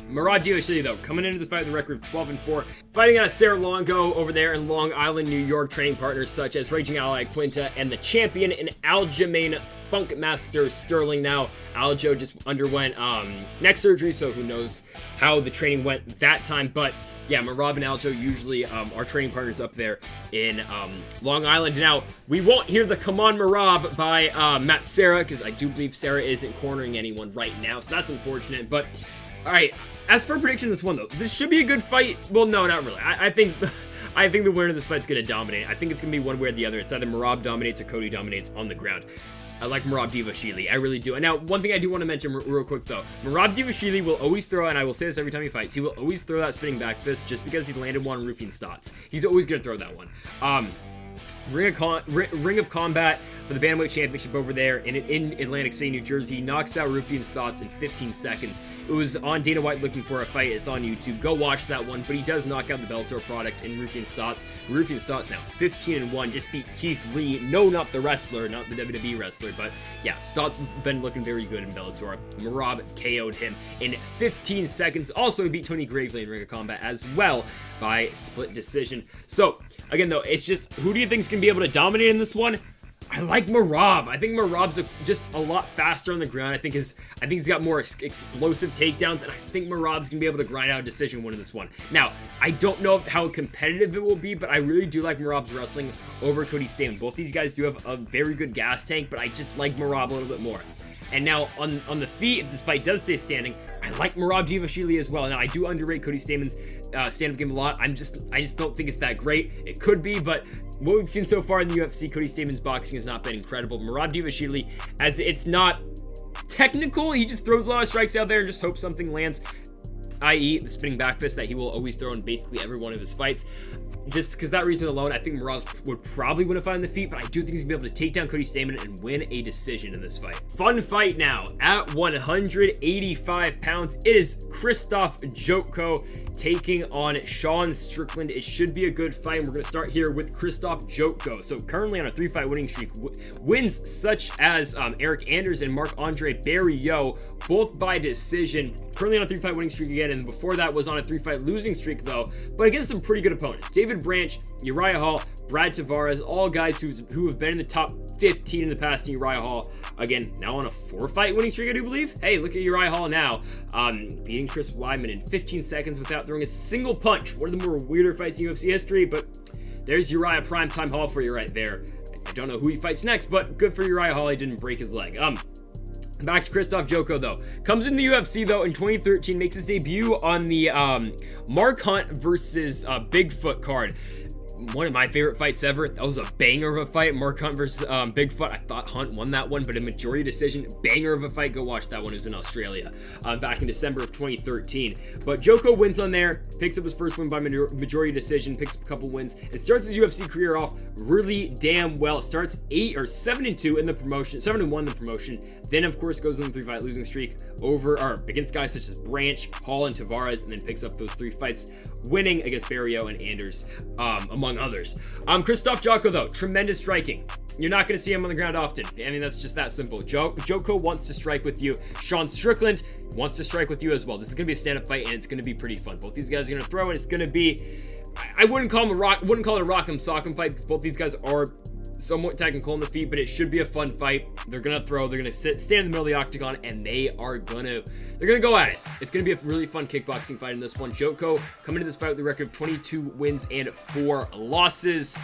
Merab Dvalishvili, though, coming into this fight with a record of 12-4, fighting out of Serra Longo over there in Long Island, New York, training partners such as Raging Ally Quinta and the champion in Aljamain Funkmaster Sterling. Now, Aljo just underwent neck surgery, so who knows how the training went that time. But yeah, Merab and Aljo usually are training partners up there in Long Island. Now, we won't hear the Come On Merab by Matt Serra, because I do believe Serra isn't cornering anyone right now, so that's unfortunate. But all right, as for prediction this one, though, this should be a good fight. Well, no, not really. I think the winner of this fight is going to dominate. I think it's going to be one way or the other. It's either Merab dominates or Cody dominates on the ground. I like Merab Dvalishvili. I really do. And now, one thing I do want to mention real quick, though. Merab Dvalishvili will always throw, and I will say this every time he fights, he will always throw that spinning back fist just because he landed one on Rufian Stotts. He's always going to throw that one. Ring of Combat for the Bantamweight Championship over there in Atlantic City, New Jersey. He knocks out Rufian Stotts in 15 seconds. It was on Dana White Looking for a Fight. It's on YouTube. Go watch that one. But he does knock out the Bellator product in Rufian Stotts. Rufian Stotts now 15-1. Just beat Keith Lee. No, not the wrestler, not the WWE wrestler. But yeah, Stotts has been looking very good in Bellator. Merab KO'd him in 15 seconds. Also beat Tony Gravely in Ring of Combat as well by split decision. So again, though, it's just, who do you think is going to be able to dominate in this one? I like Merab. I think Merab's just a lot faster on the ground. I think he's got more explosive takedowns, and I think Merab's gonna be able to grind out a decision win in this one. Now, I don't know how competitive it will be, but I really do like Merab's wrestling over Cody Stamann. Both these guys do have a very good gas tank, but I just like Merab a little bit more. And now, on the feet, if this fight does stay standing, I like Merab Dvalishvili as well. Now, I do underrate Cody Stamann's stand-up game a lot. I just don't think it's that great. It could be, but what we've seen so far in the UFC, Cody Stamann's boxing has not been incredible. Merab Dvalishvili, as it's not technical, he just throws a lot of strikes out there and just hopes something lands, i.e. the spinning back fist that he will always throw in basically every one of his fights. Just because that reason alone, I think Merab would probably win a fight on the feet, but I do think he's going to be able to take down Cody Stamann and win a decision in this fight. Fun fight now. At 185 pounds, it is Krzysztof Jotko taking on Sean Strickland. It should be a good fight, and we're going to start here with Krzysztof Jotko. So currently on a 3-fight winning streak, wins such as Eric Anders and Marc-Andre Barriault, both by decision. Currently on a 3-fight winning streak again, and before that was on a 3-fight losing streak though, but against some pretty good opponents. David Branch, Uriah Hall, Brad Tavares, all guys who have been in the top 15 in the past. Uriah Hall, again, now on a 4-fight winning streak, I do believe. Hey, look at Uriah Hall now, beating Chris Weidman in 15 seconds without throwing a single punch. One of the more weirder fights in UFC history, but there's Uriah Primetime Hall for you right there. I don't know who he fights next, but good for Uriah Hall, he didn't break his leg. Back to Krzysztof Jotko, though. Comes in the UFC, though, in 2013. Makes his debut on the Mark Hunt versus Bigfoot card. one of my favorite fights ever. That was a banger of a fight. Mark Hunt versus Bigfoot. I thought Hunt won that one, but a majority decision. Banger of a fight. Go watch that one. It was in Australia back in December of 2013. But Jotko wins on there, picks up his first win by majority decision, picks up a couple wins, and starts his UFC career off really damn well. Starts 7-2 in the promotion, 7-1 in the promotion. Then of course goes on a 3-fight losing streak against guys such as Branch, Hall, and Tavares, and then picks up those 3 fights, winning against Barrio and Anders, among others. Krzysztof Jotko though, tremendous striking. You're not going to see him on the ground often. I mean, that's just that simple. Jotko wants to strike with you. Sean Strickland wants to strike with you as well. This is going to be a stand-up fight, and it's going to be pretty fun. Both these guys are going to throw, and it's going to be... I wouldn't call it a rock'em sock'em fight, because both these guys are somewhat technical on the feet, but it should be a fun fight. They're going to throw. They're going to stand in the middle of the octagon, and they're going to go at it. It's going to be a really fun kickboxing fight in this one. Jotko coming into this fight with a record of 22 wins and 4 losses.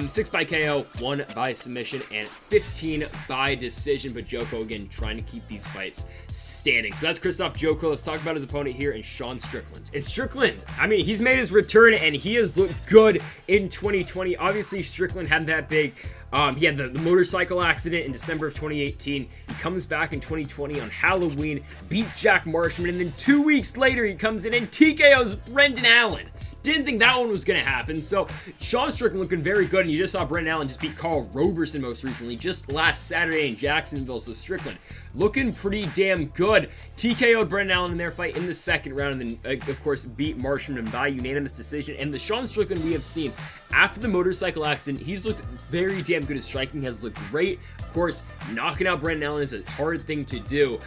6 by KO, 1 by submission, and 15 by decision. But Jotko, again, trying to keep these fights standing. So that's Krzysztof Jotko. Let's talk about his opponent here, and Sean Strickland. And Strickland, I mean, he's made his return, and he has looked good in 2020. Obviously, Strickland had that big... he had the motorcycle accident in December of 2018. He comes back in 2020 on Halloween, beats Jack Marshman, and then 2 weeks later, he comes in and TKOs Brendan Allen. Didn't think that one was going to happen. So Sean Strickland looking very good, and you just saw Brendan Allen just beat Carl Roberson most recently, just last Saturday in Jacksonville. So Strickland looking pretty damn good. TKO'd Brendan Allen in their fight in the second round, and then of course beat Marshman by unanimous decision. And the Sean Strickland we have seen after the motorcycle accident, he's looked very damn good. His striking has looked great. Of course, knocking out Brendan Allen is a hard thing to do.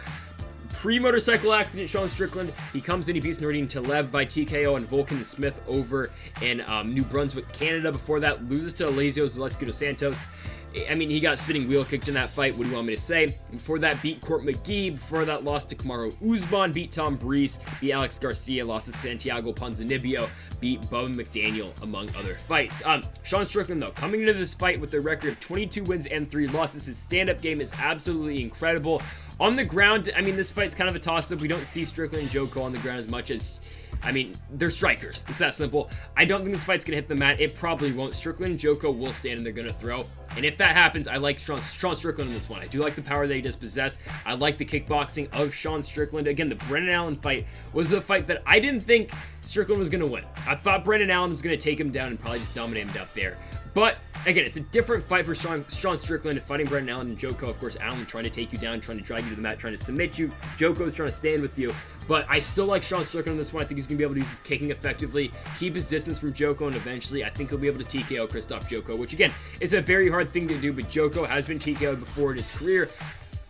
Pre-motorcycle accident, Sean Strickland, he comes in, he beats Nordine Taleb by TKO and Volkan Smith over in New Brunswick, Canada. Before that, loses to Alessio Zaleski dos Santos. I mean, he got spinning wheel kicked in that fight. What do you want me to say? Before that, beat Court McGee. Before that, lost to Kamaru Usman. Beat Tom Breese. Beat Alex Garcia. Lost to Santiago Ponzinibbio. Beat Bubba McDaniel, among other fights. Sean Strickland, though, coming into this fight with a record of 22 wins and 3 losses. His stand-up game is absolutely incredible. On the ground, I mean, this fight's kind of a toss-up. We don't see Strickland and Jotko on the ground as much as... I mean, they're strikers. It's that simple. I don't think this fight's going to hit the mat. It probably won't. Strickland and Jotko will stand and they're going to throw. And if that happens, I like Sean Strickland in this one. I do like the power that he does possess. I like the kickboxing of Sean Strickland. Again, the Brendan Allen fight was a fight that I didn't think Strickland was going to win. I thought Brendan Allen was going to take him down and probably just dominate him up there. But, again, it's a different fight for Sean Strickland fighting Brendan Allen and Jotko. Of course, Allen trying to take you down, trying to drag you to the mat, trying to submit you. Jotko's trying to stand with you. But I still like Sean Strickland in this one. I think he's going to be able to use his kicking effectively, keep his distance from Jotko, and eventually I think he'll be able to TKO Krzysztof Jotko, which, again, is a very hard thing to do, but Jotko has been TKO'd before in his career.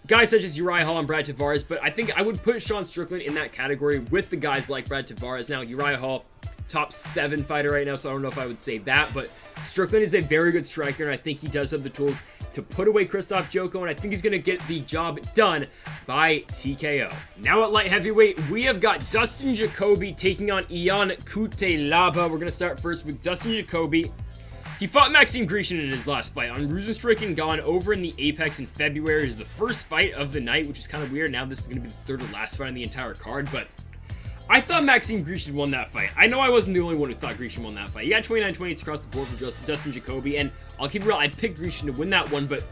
Guys such as Uriah Hall and Brad Tavares, but I think I would put Sean Strickland in that category with the guys like Brad Tavares. Now, Uriah Hall, top 7 fighter right now, so I don't know if I would say that, but Strickland is a very good striker, and I think he does have the tools to put away Krzysztof Jotko, and I think he's going to get the job done by TKO. Now at light heavyweight, we have got Dustin Jacoby taking on Ion Cutelaba. We're going to start first with Dustin Jacoby. He fought Maxime Grishin in his last fight on Rosenstruck and Gone over in the Apex in February. It was the first fight of the night, which is kind of weird. Now this is going to be the third or last fight on the entire card, but I thought Maxime Grishin won that fight. I know I wasn't the only one who thought Grishin won that fight. He got 29-28 across the board for Dustin Jacoby, and I'll keep it real, I picked Grishin to win that one, but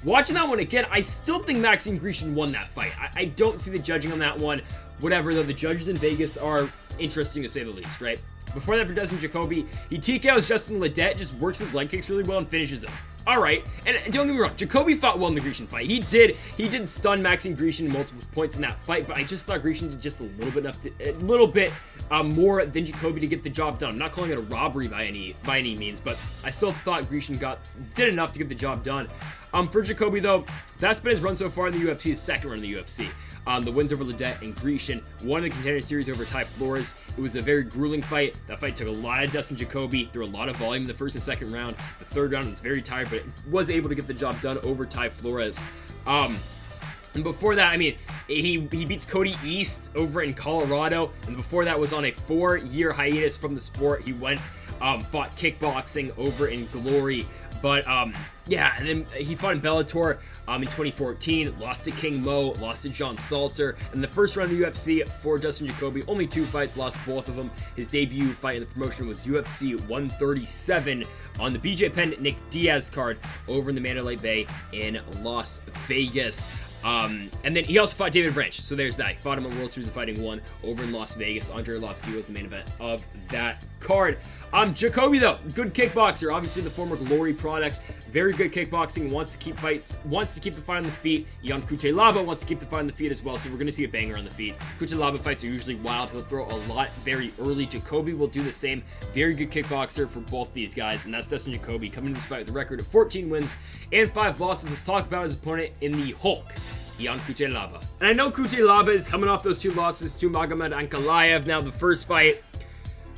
watching that one again, I still think Maxime Grishin won that fight. I don't see the judging on that one. Whatever, though, the judges in Vegas are interesting to say the least, right? Before that, for Dustin Jacoby, he TKOs Justin Ledet, just works his leg kicks really well and finishes him. Alright, and don't get me wrong, Jacoby fought well in the Grishin fight. He did stun Maxime Grishin multiple points in that fight, but I just thought Grishin did just a little bit more than Jacoby to get the job done. I'm not calling it a robbery by any means, but I still thought Grishin did enough to get the job done. For Jacoby, though, that's been his run so far in the UFC, his second run in the UFC. The wins over Ledet and Grishin, won the Contender Series over Ty Flores. It was a very grueling fight. That fight took a lot of Dustin Jacoby, threw a lot of volume in the first and second round. The third round was very tired, but was able to get the job done over Ty Flores. And before that, I mean, he beats Cody East over in Colorado, and before that was on a 4-year hiatus from the sport. He went, fought kickboxing over in Glory. But Yeah, and then he fought in Bellator in 2014, lost to King Mo, lost to John Salter. In the first round of the UFC for Justin Jacoby, only 2 fights, lost both of them. His debut fight in the promotion was UFC 137 on the BJ Penn Nick Diaz card over in the Mandalay Bay in Las Vegas. And then he also fought David Branch, so there's that. He fought him on World Series of Fighting 1 over in Las Vegas. Andrei Arlovski was the main event of that card. Jacoby, though, good kickboxer, obviously the former Glory product, very good kickboxing, wants to keep the fight on the feet. Jan Cutelaba wants to keep the fight on the feet as well, so we're going to see a banger on the feet. Cutelaba fights are usually wild, he'll throw a lot very early. Jacoby will do the same, very good kickboxer for both these guys, and that's Justin Jacoby coming into this fight with a record of 14 wins and 5 losses. Let's talk about his opponent in the Hulk, Jan Cutelaba. And I know Cutelaba is coming off those 2 losses to Magomed Ankalaev. Now the first fight,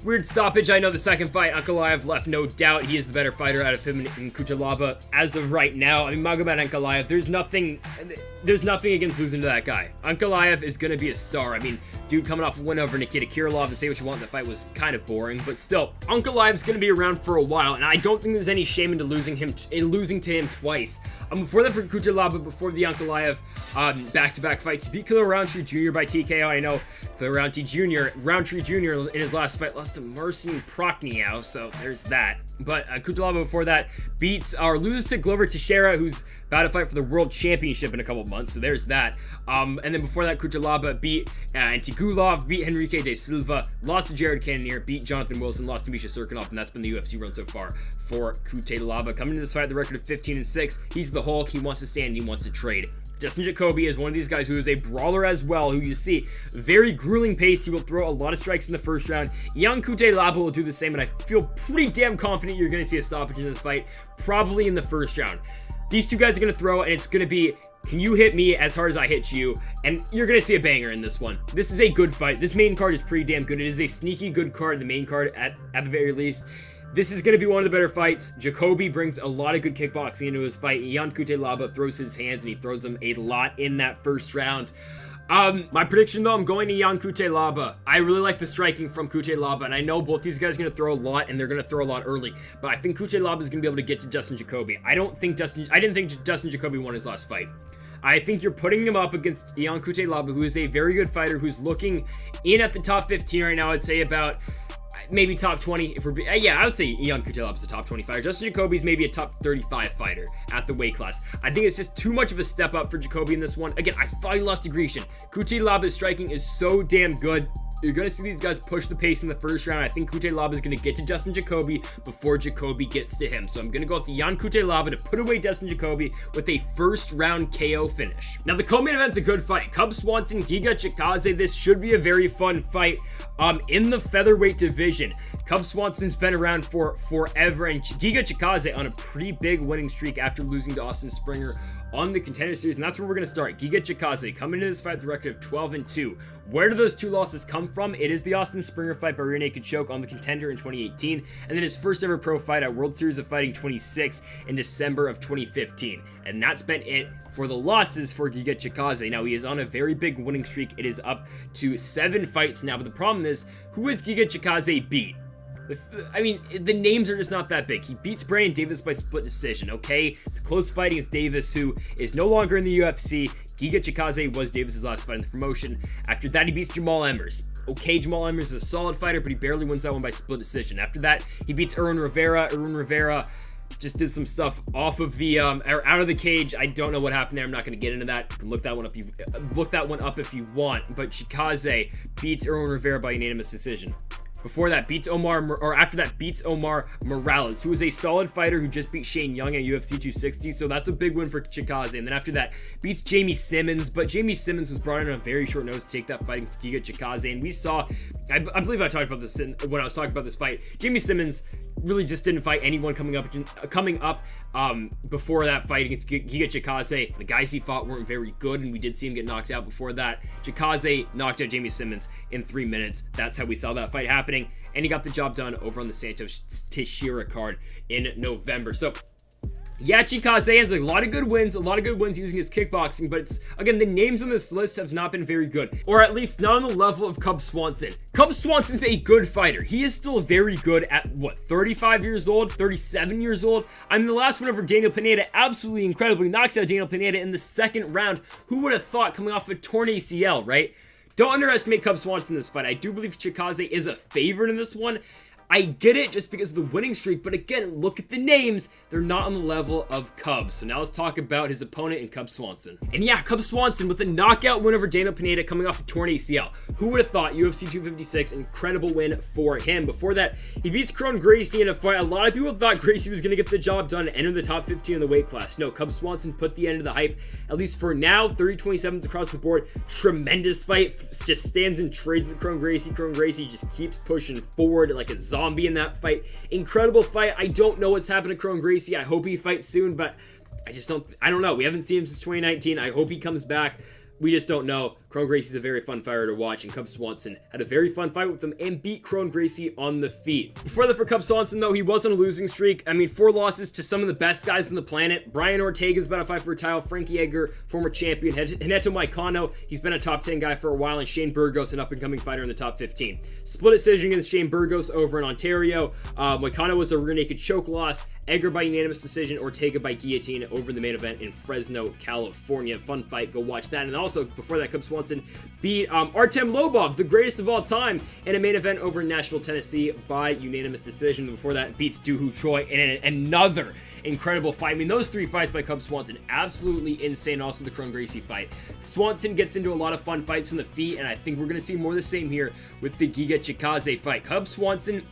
weird stoppage. I know the second fight, Ankalaev left no doubt. He is the better fighter out of him and Cutelaba as of right now. I mean, Magomed Ankalaev, there's nothing against losing to that guy. Ankalaev is going to be a star. I mean, dude coming off a win over Nikita Kirillov, and say what you want, that fight was kind of boring, but still, Ankalaev's going to be around for a while, and I don't think there's any shame into losing to him twice. Before that for Cutelaba, before the Ankalaev back-to-back fights, he beat Killer Roundtree Jr. by TKO. I know the Roundtree Jr. in his last fight lost to Marcin Prokhnio, so there's that. But Cutelaba before that loses to Glover Teixeira, who's about to fight for the World Championship in a couple months, so there's that. And then before that, Cutelaba beat Antigulov, beat Henrique de Silva, lost to Jared Cannonier, beat Jonathan Wilson, lost to Misha Serkinov, and that's been the UFC run so far for Cutelaba. Coming into this fight, the record of 15-6. He's the Hulk. He wants to stand. He wants to trade. Justin Jacoby is one of these guys who is a brawler as well, who you see very grueling pace. He will throw a lot of strikes in the first round. Jan Cutelaba will do the same, and I feel pretty damn confident you're going to see a stoppage in this fight, probably in the first round. These 2 guys are going to throw, and it's going to be, can you hit me as hard as I hit you? And you're going to see a banger in this one. This is a good fight. This main card is pretty damn good. It is a sneaky good card, the main card at the very least. This is going to be one of the better fights. Jacoby brings a lot of good kickboxing into his fight. Jan Cutelaba throws his hands, and he throws them a lot in that first round. My prediction, though, I'm going to Jan Cutelaba. I really like the striking from Cutelaba, and I know both these guys are going to throw a lot, and they're going to throw a lot early. But I think Cutelaba is going to be able to get to Justin Jacoby. I didn't think Justin Jacoby won his last fight. I think you're putting him up against Jan Cutelaba, who is a very good fighter, who's looking in at the top 15 right now. I'd say about maybe top 20. I would say Jan Cutelaba is a top 20 fighter. Justin Jacoby's maybe a top 35 fighter at the weight class. I think it's just too much of a step up for Jacoby in this one. Again, I thought he lost to Grecian. Cutelaba's striking is so damn good. You're going to see these guys push the pace in the first round. I think Cutelaba is going to get to Justin Jacoby before Jacoby gets to him. So I'm going to go with Jan Cutelaba to put away Justin Jacoby with a first round KO finish. Now the co-main event's a good fight. Cub Swanson, Giga Chikadze. This should be a very fun fight in the featherweight division. Cub Swanson's been around for forever, and Giga Chikadze on a pretty big winning streak after losing to Austin Springer on the Contender Series, and that's where we're going to start. Giga Chikadze coming into this fight with a record of 12-2. Where do those 2 losses come from? It is the Austin Springer fight by rear naked choke on the Contender in 2018, and then his first ever pro fight at World Series of Fighting 26 in December of 2015. And that's been it for the losses for Giga Chikadze. Now, he is on a very big winning streak. It is up to 7 fights now, but the problem is, who has Giga Chikadze beat? I mean, the names are just not that big. He beats Brandon Davis by split decision, okay? It's a close fight against Davis, who is no longer in the UFC. Giga Chikadze was Davis's last fight in the promotion. After that, he beats Jamal Emmers. Okay, Jamal Emmers is a solid fighter, but he barely wins that one by split decision. After that, he beats Erwin Rivera. Erwin Rivera just did some stuff off of the or out of the cage. I don't know what happened there. I'm not going to get into that. You can look that one up if you want. But Chikadze beats Erwin Rivera by unanimous decision. Before that, after that, beats Omar Morales, who is a solid fighter who just beat Shane Young at UFC 260, so that's a big win for Chikadze. And then after that, beats Jamie Simmons, but Jamie Simmons was brought in on a very short notice to take that fight against Giga Chikadze, and we saw, I believe I talked about this when I was talking about this fight, Jamie Simmons really just didn't fight anyone coming up before that fight against Giga Chikadze. The guys he fought weren't very good, and we did see him get knocked out before that. Chikadze knocked out Jamie Simmons in 3 minutes. That's how we saw that fight happening, and he got the job done over on the Santos Teixeira card in November. So Yeah, Chikadze has a lot of good wins using his kickboxing, but it's, again, the names on this list have not been very good, or at least not on the level of Cub Swanson. Cub Swanson's a good fighter. He is still very good at, what, 35 years old, 37 years old? I mean, the last one over Daniel Pinheiro, absolutely incredibly knocks out Daniel Pinheiro in the second round. Who would have thought, coming off a torn ACL, right? Don't underestimate Cub Swanson in this fight. I do believe Chikadze is a favorite in this one. I get it just because of the winning streak, but again, look at the names. They're not on the level of Cub. So now let's talk about his opponent in Cub Swanson. And yeah, Cub Swanson with a knockout win over Daniel Pinheiro coming off a torn ACL. Who would have thought? UFC 256, incredible win for him. Before that, he beats Kron Gracie in a fight. A lot of people thought Gracie was going to get the job done and enter the top 15 in the weight class. No, Cub Swanson put the end of the hype, at least for now. 30-27s across the board. Tremendous fight. Just stands and trades with Kron Gracie. Kron Gracie just keeps pushing forward like a zombie in that fight. Incredible fight. I don't know what's happened to Kron Gracie. I hope he fights soon, but I don't know. We haven't seen him since 2019. I hope he comes back. We just don't know. Kron Gracie's a very fun fighter to watch, and Cub Swanson had a very fun fight with him and beat Kron Gracie on the feet. Before that, for Cub Swanson, though, he was on a losing streak. I mean, 4 losses to some of the best guys on the planet. Brian Ortega's about to fight for a title. Frankie Edgar, former champion. Renato Moicano, he's been a top 10 guy for a while, and Shane Burgos, an up-and-coming fighter in the top 15. Split decision against Shane Burgos over in Ontario. Moicano was a rear naked choke loss. Edgar by unanimous decision, Ortega by guillotine over the main event in Fresno, California. Fun fight, go watch that. And also, before that, Cub Swanson beat Artem Lobov, the greatest of all time, in a main event over in Nashville, Tennessee by unanimous decision. Before that, beats Doo-Hoo Choi in another incredible fight. I mean, those 3 fights by Cub Swanson, absolutely insane. Also, the Kron Gracie fight. Swanson gets into a lot of fun fights on the feet, and I think we're going to see more of the same here with the Giga Chikadze fight. Cub Swanson,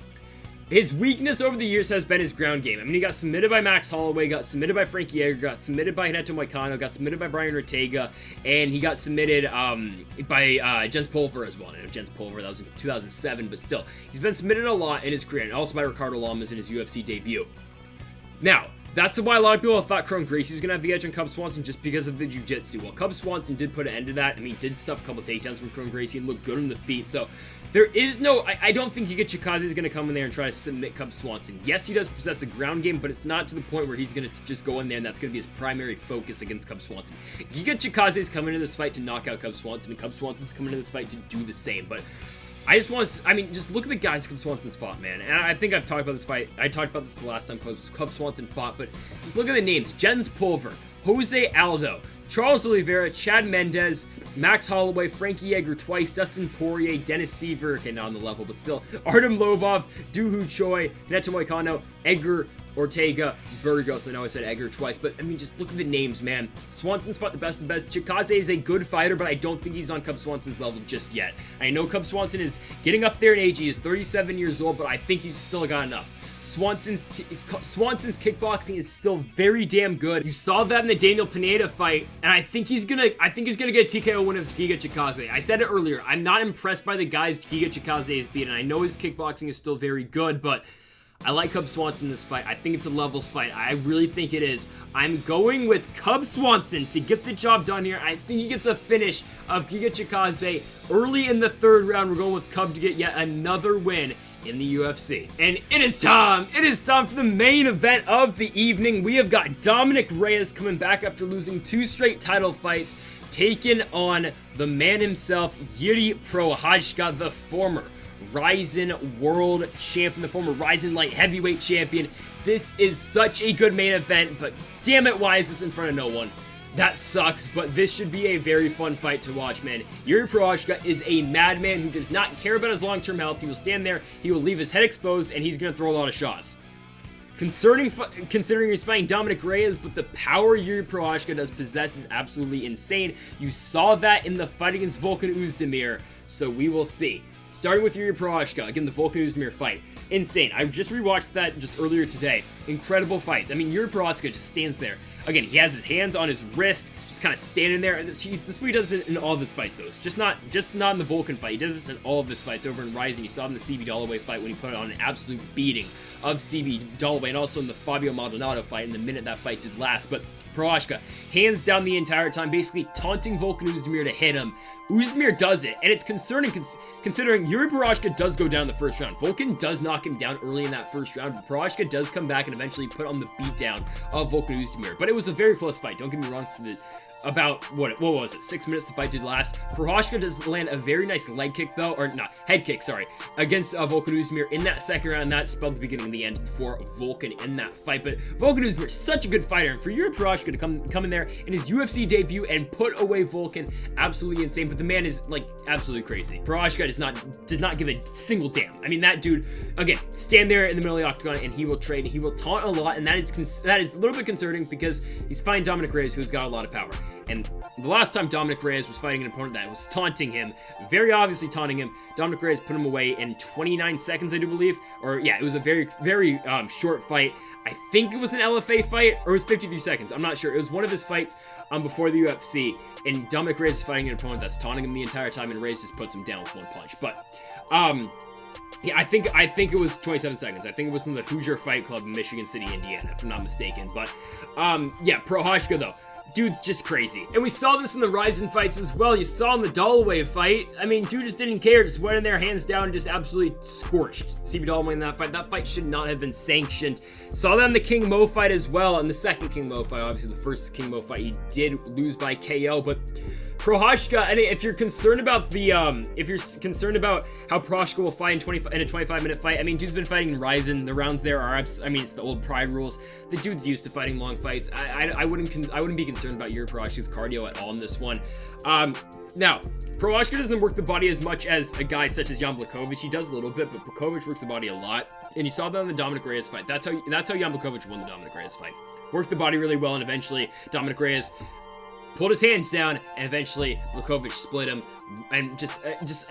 his weakness over the years has been his ground game. I mean, he got submitted by Max Holloway, got submitted by Frankie Edgar, got submitted by Renato Moicano, got submitted by Brian Ortega, and he got submitted by Jens Pulver as well. I know Jens Pulver, that was in 2007, but still, he's been submitted a lot in his career, and also by Ricardo Lamas in his UFC debut. Now, that's why a lot of people thought Kron Gracie was going to have the edge on Cub Swanson, just because of the jiu-jitsu. Well, Cub Swanson did put an end to that. I mean, did stuff a couple takedowns from Kron Gracie and looked good on the feet. So there is no, I don't think Giga Chikadze is going to come in there and try to submit Cub Swanson. Yes, he does possess a ground game, but it's not to the point where he's going to just go in there and that's going to be his primary focus against Cub Swanson. Giga Chikadze is coming into this fight to knock out Cub Swanson, and Cub Swanson's coming into this fight to do the same. But I just want to, I mean, just look at the guys Cub Swanson's fought, man. And I think I've talked about this fight. I talked about this the last time Cub Swanson fought, but just look at the names. Jens Pulver, Jose Aldo, Charles Oliveira, Chad Mendez, Max Holloway, Frankie Edgar twice, Dustin Poirier, Dennis Seaver, okay, not on the level, but still, Artem Lobov, Doo-Hoo Choi, Renato Moicano, Edgar, Ortega, Burgos. I know I said Edgar twice, but I mean, just look at the names, man. Swanson's fought the best of the best. Chikadze is a good fighter, but I don't think he's on Cub Swanson's level just yet. I know Cub Swanson is getting up there in age. He is 37 years old, but I think he's still got enough. Swanson's kickboxing is still very damn good. You saw that in the Daniel Pineda fight, and I think he's gonna get a TKO win of Giga Chikadze. I said it earlier. I'm not impressed by the guys Giga Chikadze has beaten. I know his kickboxing is still very good, but I like Cub Swanson in this fight. I think it's a levels fight. I really think it is. I'm going with Cub Swanson to get the job done here. I think he gets a finish of Giga Chikadze early in the 3rd round. We're going with Cub to get yet another win in the UFC. And it is time. It is time for the main event of the evening. We have got Dominic Reyes coming back after losing 2 straight title fights, taking on the man himself, Jiří Prochazka, the former Rizin World Champion, the former Rizin Light Heavyweight Champion. This is such a good main event, but damn it, why is this in front of no one? That sucks, but this should be a very fun fight to watch, man. Jiří Prochazka is a madman who does not care about his long-term health. He will stand there, he will leave his head exposed, and he's going to throw a lot of shots. Considering he's fighting Dominic Reyes, but the power Jiří Prochazka does possess is absolutely insane. You saw that in the fight against Volkan Oezdemir, so we will see. Starting with Jiří Prochazka, again, the Volkan Oezdemir fight. Insane. I just rewatched that just earlier today. Incredible fights. I mean, Jiří Prochazka just stands there, again, he has his hands on his wrist, just kind of standing there. And this is what he does in all of his fights, though. It's just not in the Vulcan fight. He does this in all of his fights over in Rising. You saw in the CB Dollaway fight when he put on an absolute beating of CB Dollaway, and also in the Fabio Maldonado fight in the minute that fight did last. But Prochazka, hands down the entire time, basically taunting Volkan Oezdemir to hit him. Oezdemir does it, and it's concerning considering Yuri Prochazka does go down the first round. Volkan does knock him down early in that first round, but Prochazka does come back and eventually put on the beatdown of Volkan Oezdemir. But it was a very close fight, don't get me wrong, for this. About, what was it, 6 minutes the fight did last. Prochazka does land a very nice leg kick, though, or not, head kick, sorry, against Volkan Oezdemir in that second round, and that spelled the beginning and the end for Volkan in that fight. But Volkan Oezdemir is such a good fighter, and for Yuri Prochazka to come in there in his UFC debut and put away Volkan, absolutely insane. But the man is, like, absolutely crazy. Prochazka does not give a single damn. I mean, that dude, again, stand there in the middle of the octagon, and he will trade, and he will taunt a lot, and that is a little bit concerning because he's fighting Dominic Reyes, who's got a lot of power. And the last time Dominic Reyes was fighting an opponent that was taunting him, very obviously taunting him, Dominic Reyes put him away in 29 seconds, I do believe. Or, yeah, it was a very, very short fight. I think it was an LFA fight, or it was 53 seconds. I'm not sure. It was one of his fights before the UFC. And Dominic Reyes is fighting an opponent that's taunting him the entire time, and Reyes just puts him down with one punch. But, yeah, I think it was 27 seconds. I think it was from the Hoosier Fight Club in Michigan City, Indiana, if I'm not mistaken. But, yeah, Prochazka, though. Dude's just crazy. And we saw this in the Ryzen fights as well. You saw in the Dollaway fight. I mean, dude just didn't care. Just went in there, hands down, and just absolutely scorched CB Dollaway in that fight. That fight should not have been sanctioned. Saw that in the King Mo fight as well. In the second King Mo fight, obviously the first King Mo fight, he did lose by KO. But Prochazka, and if you're concerned about how Prochazka will fight in a 25-minute fight, I mean, dude's been fighting in Ryzen. The rounds there are, I mean, it's the old Pride rules. The dude's used to fighting long fights. I wouldn't be concerned about Yuri Prochazka's cardio at all in this one. Now, Prochazka doesn't work the body as much as a guy such as Jan Blachowicz. He does a little bit, but Blachowicz works the body a lot. And you saw that in the Dominic Reyes fight. That's how Jan Blachowicz won the Dominic Reyes fight. Worked the body really well, and eventually Dominic Reyes pulled his hands down, and eventually Blachowicz split him, and just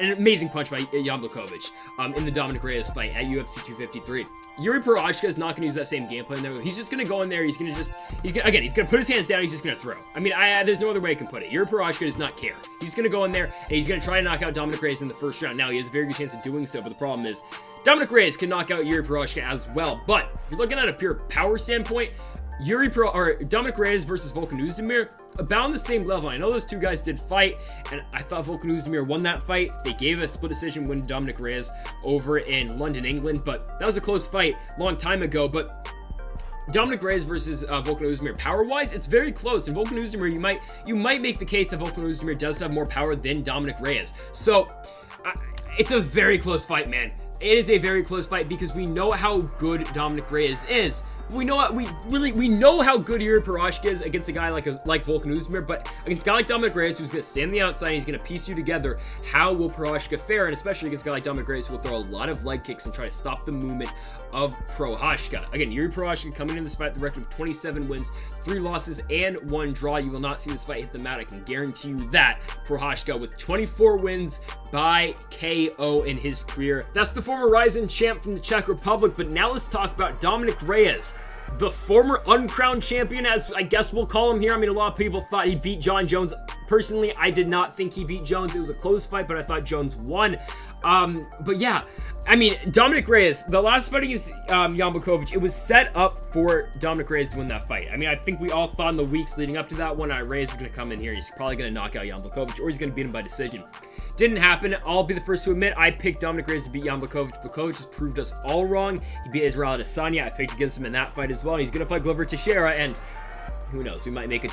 an amazing punch by Jan Blachowicz in the Dominic Reyes fight at UFC 253. Yuri Prochazka is not going to use that same game plan though. He's just going to go in there. He's going to put his hands down. He's just going to throw. I mean, there's no other way I can put it. Yuri Prochazka does not care. He's going to go in there and he's going to try to knock out Dominic Reyes in the first round. Now he has a very good chance of doing so, but the problem is Dominic Reyes can knock out Yuri Prochazka as well. But if you're looking at a pure power standpoint, Dominic Reyes versus Volkan Oezdemir, about on the same level. I know those two guys did fight, and I thought Volkan Oezdemir won that fight. They gave a split decision win to Dominic Reyes over in London, England, but that was a close fight long time ago. But Dominic Reyes versus Volkan Oezdemir, power-wise, it's very close. And Volkan Oezdemir, you might make the case that Volkan Oezdemir does have more power than Dominic Reyes. So it's a very close fight, man. It is a very close fight because we know how good Dominic Reyes is. We know how good Yuri Prochazka is against a guy like Volkan Oezdemir, but against a guy like Dominic Reyes, who's going to stand on the outside, and he's going to piece you together. How will Prochazka fare? And especially against a guy like Dominic Reyes, who will throw a lot of leg kicks and try to stop the movement of Prochazka. Again, Yuri Prochazka coming in this fight with a record of 27 wins, 3 losses, and 1 draw. You will not see this fight hit the mat. I can guarantee you that. Prochazka with 24 wins by KO in his career. That's the former Ryzen champ from the Czech Republic, but now let's talk about Dominic Reyes, the former uncrowned champion, as I guess we'll call him here. I mean, a lot of people thought he beat John Jones. Personally, I did not think he beat Jones. It was a close fight, but I thought Jones won. But yeah, I mean, Dominic Reyes, the last fight against Jan Blachowicz, it was set up for Dominic Reyes to win that fight. I mean, I think we all thought in the weeks leading up to that one, Reyes is going to come in here. He's probably going to knock out Jan Blachowicz, or he's going to beat him by decision. Didn't happen. I'll be the first to admit I picked Dominic Reyes to beat Jan Blachowicz. Blachowicz has proved us all wrong. He beat Israel Adesanya. I picked against him in that fight as well. He's going to fight Glover Teixeira, and who knows? We might make it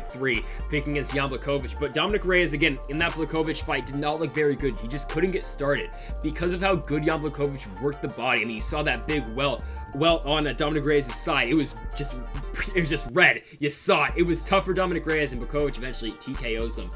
3 picking against Jan Blachowicz. But Dominic Reyes, again, in that Blachowicz fight, did not look very good. He just couldn't get started because of how good Jan Blachowicz worked the body. I mean, you saw that big well on Dominic Reyes' side. It was just red. You saw it. It was tough for Dominic Reyes, and Blachowicz eventually TKOs him.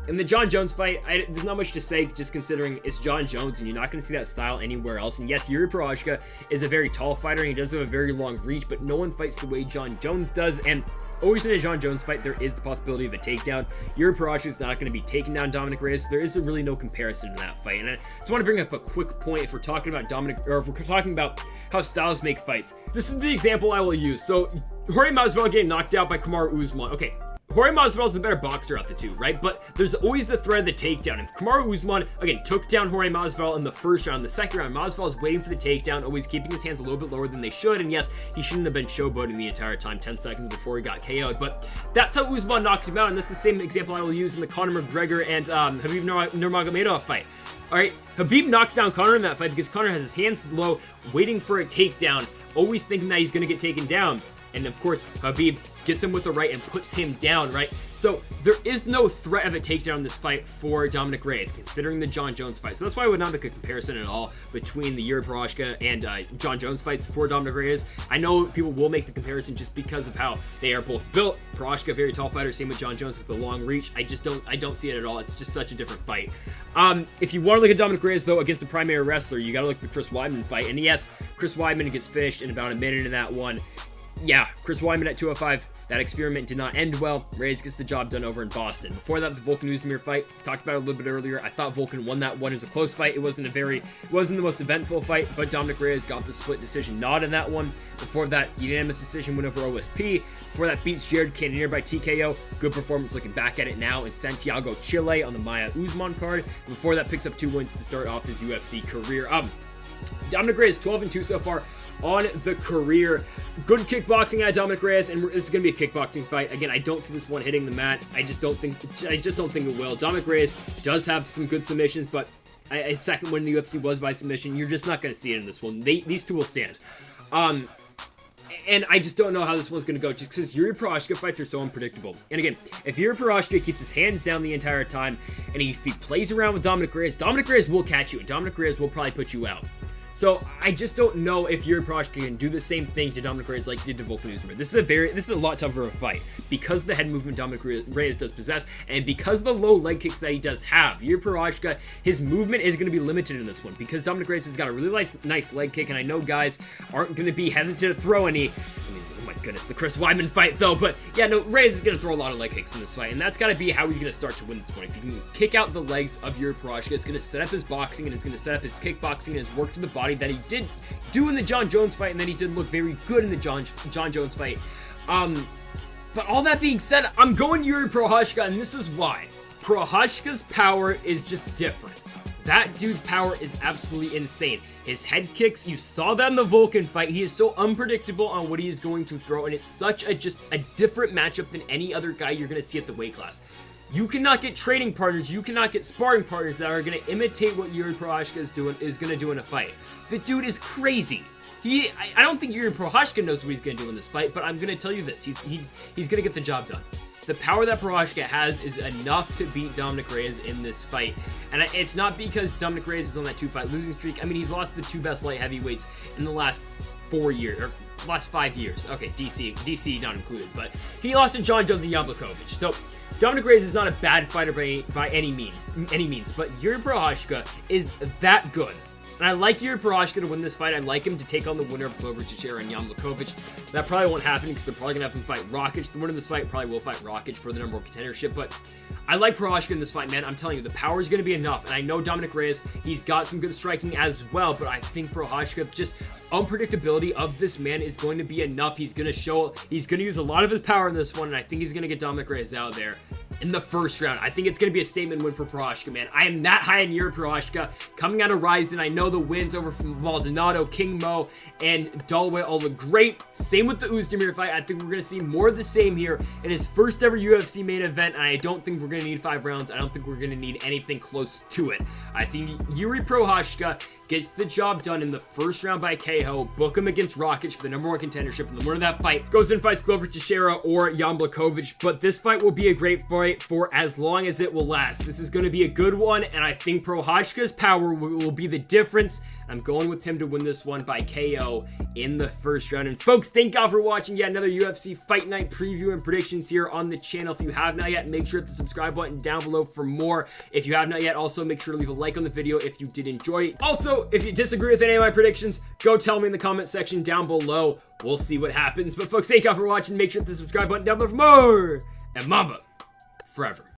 In the John Jones fight, there's not much to say, just considering it's John Jones, and you're not going to see that style anywhere else. And yes, Yuri Prochazka is a very tall fighter, and he does have a very long reach, but no one fights the way John Jones does, and always in a John Jones fight, there is the possibility of a takedown. Yuri Prochazka is not going to be taking down Dominic Reyes, so there is really no comparison in that fight. And I just want to bring up a quick point if we're talking about how styles make fights. This is the example I will use. So Jorge Masvidal getting knocked out by Kamaru Usman. Okay, Jorge Masvidal's the better boxer out the two, right? But there's always the threat of the takedown. If Kamaru Usman, again, took down Jorge Masvidal in the first round, the second round, Masvidal's waiting for the takedown, always keeping his hands a little bit lower than they should. And yes, he shouldn't have been showboating the entire time, 10 seconds before he got KO'd. But that's how Usman knocked him out, and that's the same example I will use in the Conor McGregor and Khabib Nurmagomedov fight. All right, Khabib knocks down Conor in that fight because Conor has his hands low, waiting for a takedown, always thinking that he's going to get taken down. And of course, Khabib gets him with the right and puts him down, right? So there is no threat of a takedown in this fight for Dominic Reyes, considering the Jon Jones fight. So that's why I would not make a comparison at all between the Yuri Prochazka and Jon Jones fights for Dominic Reyes. I know people will make the comparison just because of how they are both built. Prochazka, very tall fighter, same with Jon Jones with a long reach. I don't see it at all. It's just such a different fight. If you want to look at Dominic Reyes, though, against the primary wrestler, you got to look at the Chris Weidman fight. And yes, Chris Weidman gets finished in about a minute in that one. Yeah, Chris Weidman at 205, that experiment did not end well. Reyes gets the job done over in Boston. Before that, the Volkan-Oezdemir fight, talked about it a little bit earlier. I thought Volkan won that one. It was a close fight. It wasn't the most eventful fight, but Dominic Reyes got the split decision nod in that one. Before that, unanimous decision win over OSP. Before that, beats Jared Cannonier by TKO. Good performance looking back at it now in Santiago, Chile on the Maya Usman card. Before that, picks up 2 wins to start off his UFC career. Dominic Reyes 12-2 so far on the career. Good kickboxing out of Dominic Reyes, and this is going to be a kickboxing fight. Again, I don't see this one hitting the mat. I just don't think it will. Dominic Reyes does have some good submissions, but a second win in the UFC was by submission. You're just not going to see it in this one. These two will stand. And I just don't know how this one's going to go, just because Yuri Prochazka fights are so unpredictable. And again, if Yuri Prochazka keeps his hands down the entire time, and if he plays around with Dominic Reyes will catch you, and Dominic Reyes will probably put you out. So I just don't know if Yuri Prochazka can do the same thing to Dominic Reyes like he did to Volkan-Oezdemir. This is a lot tougher of a fight because of the head movement Dominic Reyes does possess, and because of the low leg kicks that he does have. Yuri Prochazka, his movement is going to be limited in this one because Dominic Reyes has got a really nice leg kick, and I know guys aren't going to be hesitant to throw any. Oh my goodness, the Chris Weidman fight though, but yeah, no, Reyes is going to throw a lot of leg kicks in this fight, and that's got to be how he's going to start to win this one. If he can kick out the legs of Yuri Prochazka, it's going to set up his boxing, and it's going to set up his kickboxing and his work to the body that he did do in the Jon Jones fight, and then he did look very good in the Jon Jones fight. But all that being said, I'm going Yuri Prochazka, and this is why. Prochazka's power is just different. That dude's power is absolutely insane. His head kicks, you saw that in the Volkan fight. He is so unpredictable on what he is going to throw, and it's such a different matchup than any other guy you're going to see at the weight class. You cannot get training partners, you cannot get sparring partners that are going to imitate what Yuri Prochazka is going to do in a fight. The dude is crazy. I don't think Yuri Prochazka knows what he's going to do in this fight, but I'm going to tell you this. He's going to get the job done. The power that Prochazka has is enough to beat Dominic Reyes in this fight. And it's not because Dominic Reyes is on that 2-fight losing streak. I mean, he's lost the 2 best light heavyweights in the last 4 years, or last 5 years. Okay, DC not included, but he lost to Jon Jones and Jan Blachowicz. So Dominic Reyes is not a bad fighter by any means, but Yuri Prochazka is that good. And I like Yuri Prochazka to win this fight. I like him to take on the winner of Glover Teixeira and Jan Blachowicz. That probably won't happen because they're probably going to have him fight Rakic. The winner of this fight probably will fight Rakic for the number 1 contendership. But I like Prochazka in this fight, man. I'm telling you, the power is going to be enough. And I know Dominic Reyes, he's got some good striking as well. But I think Prochazka, just unpredictability of this man is going to be enough. He's going to use a lot of his power in this one. And I think he's going to get Dominic Reyes out there in the first round. I think it's going to be a statement win for Prochazka, man. I am that high in Yuri Prochazka. Coming out of Ryzen, I know the wins over from Maldonado, King Mo, and Dalloway all look great. Same with the Oezdemir fight. I think we're going to see more of the same here in his first ever UFC main event, and I don't think we're going to need 5 rounds. I don't think we're going to need anything close to it. I think Yuri Prochazka gets the job done in the first round by KO. Book him against Rakic for the number 1 contendership, and the winner of that fight goes and fights Glover Teixeira or Jan Blachowicz. But this fight will be a great fight for as long as it will last. This is going to be a good one, and I think Prochazka's power will be the difference. I'm going with him to win this one by KO in the first round. And folks, thank y'all for watching yet another UFC Fight Night preview and predictions here on the channel. If you have not yet, make sure to hit the subscribe button down below for more. If you have not yet, also make sure to leave a like on the video if you did enjoy it. Also, if you disagree with any of my predictions, go tell me in the comment section down below. We'll see what happens. But folks, thank y'all for watching. Make sure to hit the subscribe button down below for more. And Mamba forever.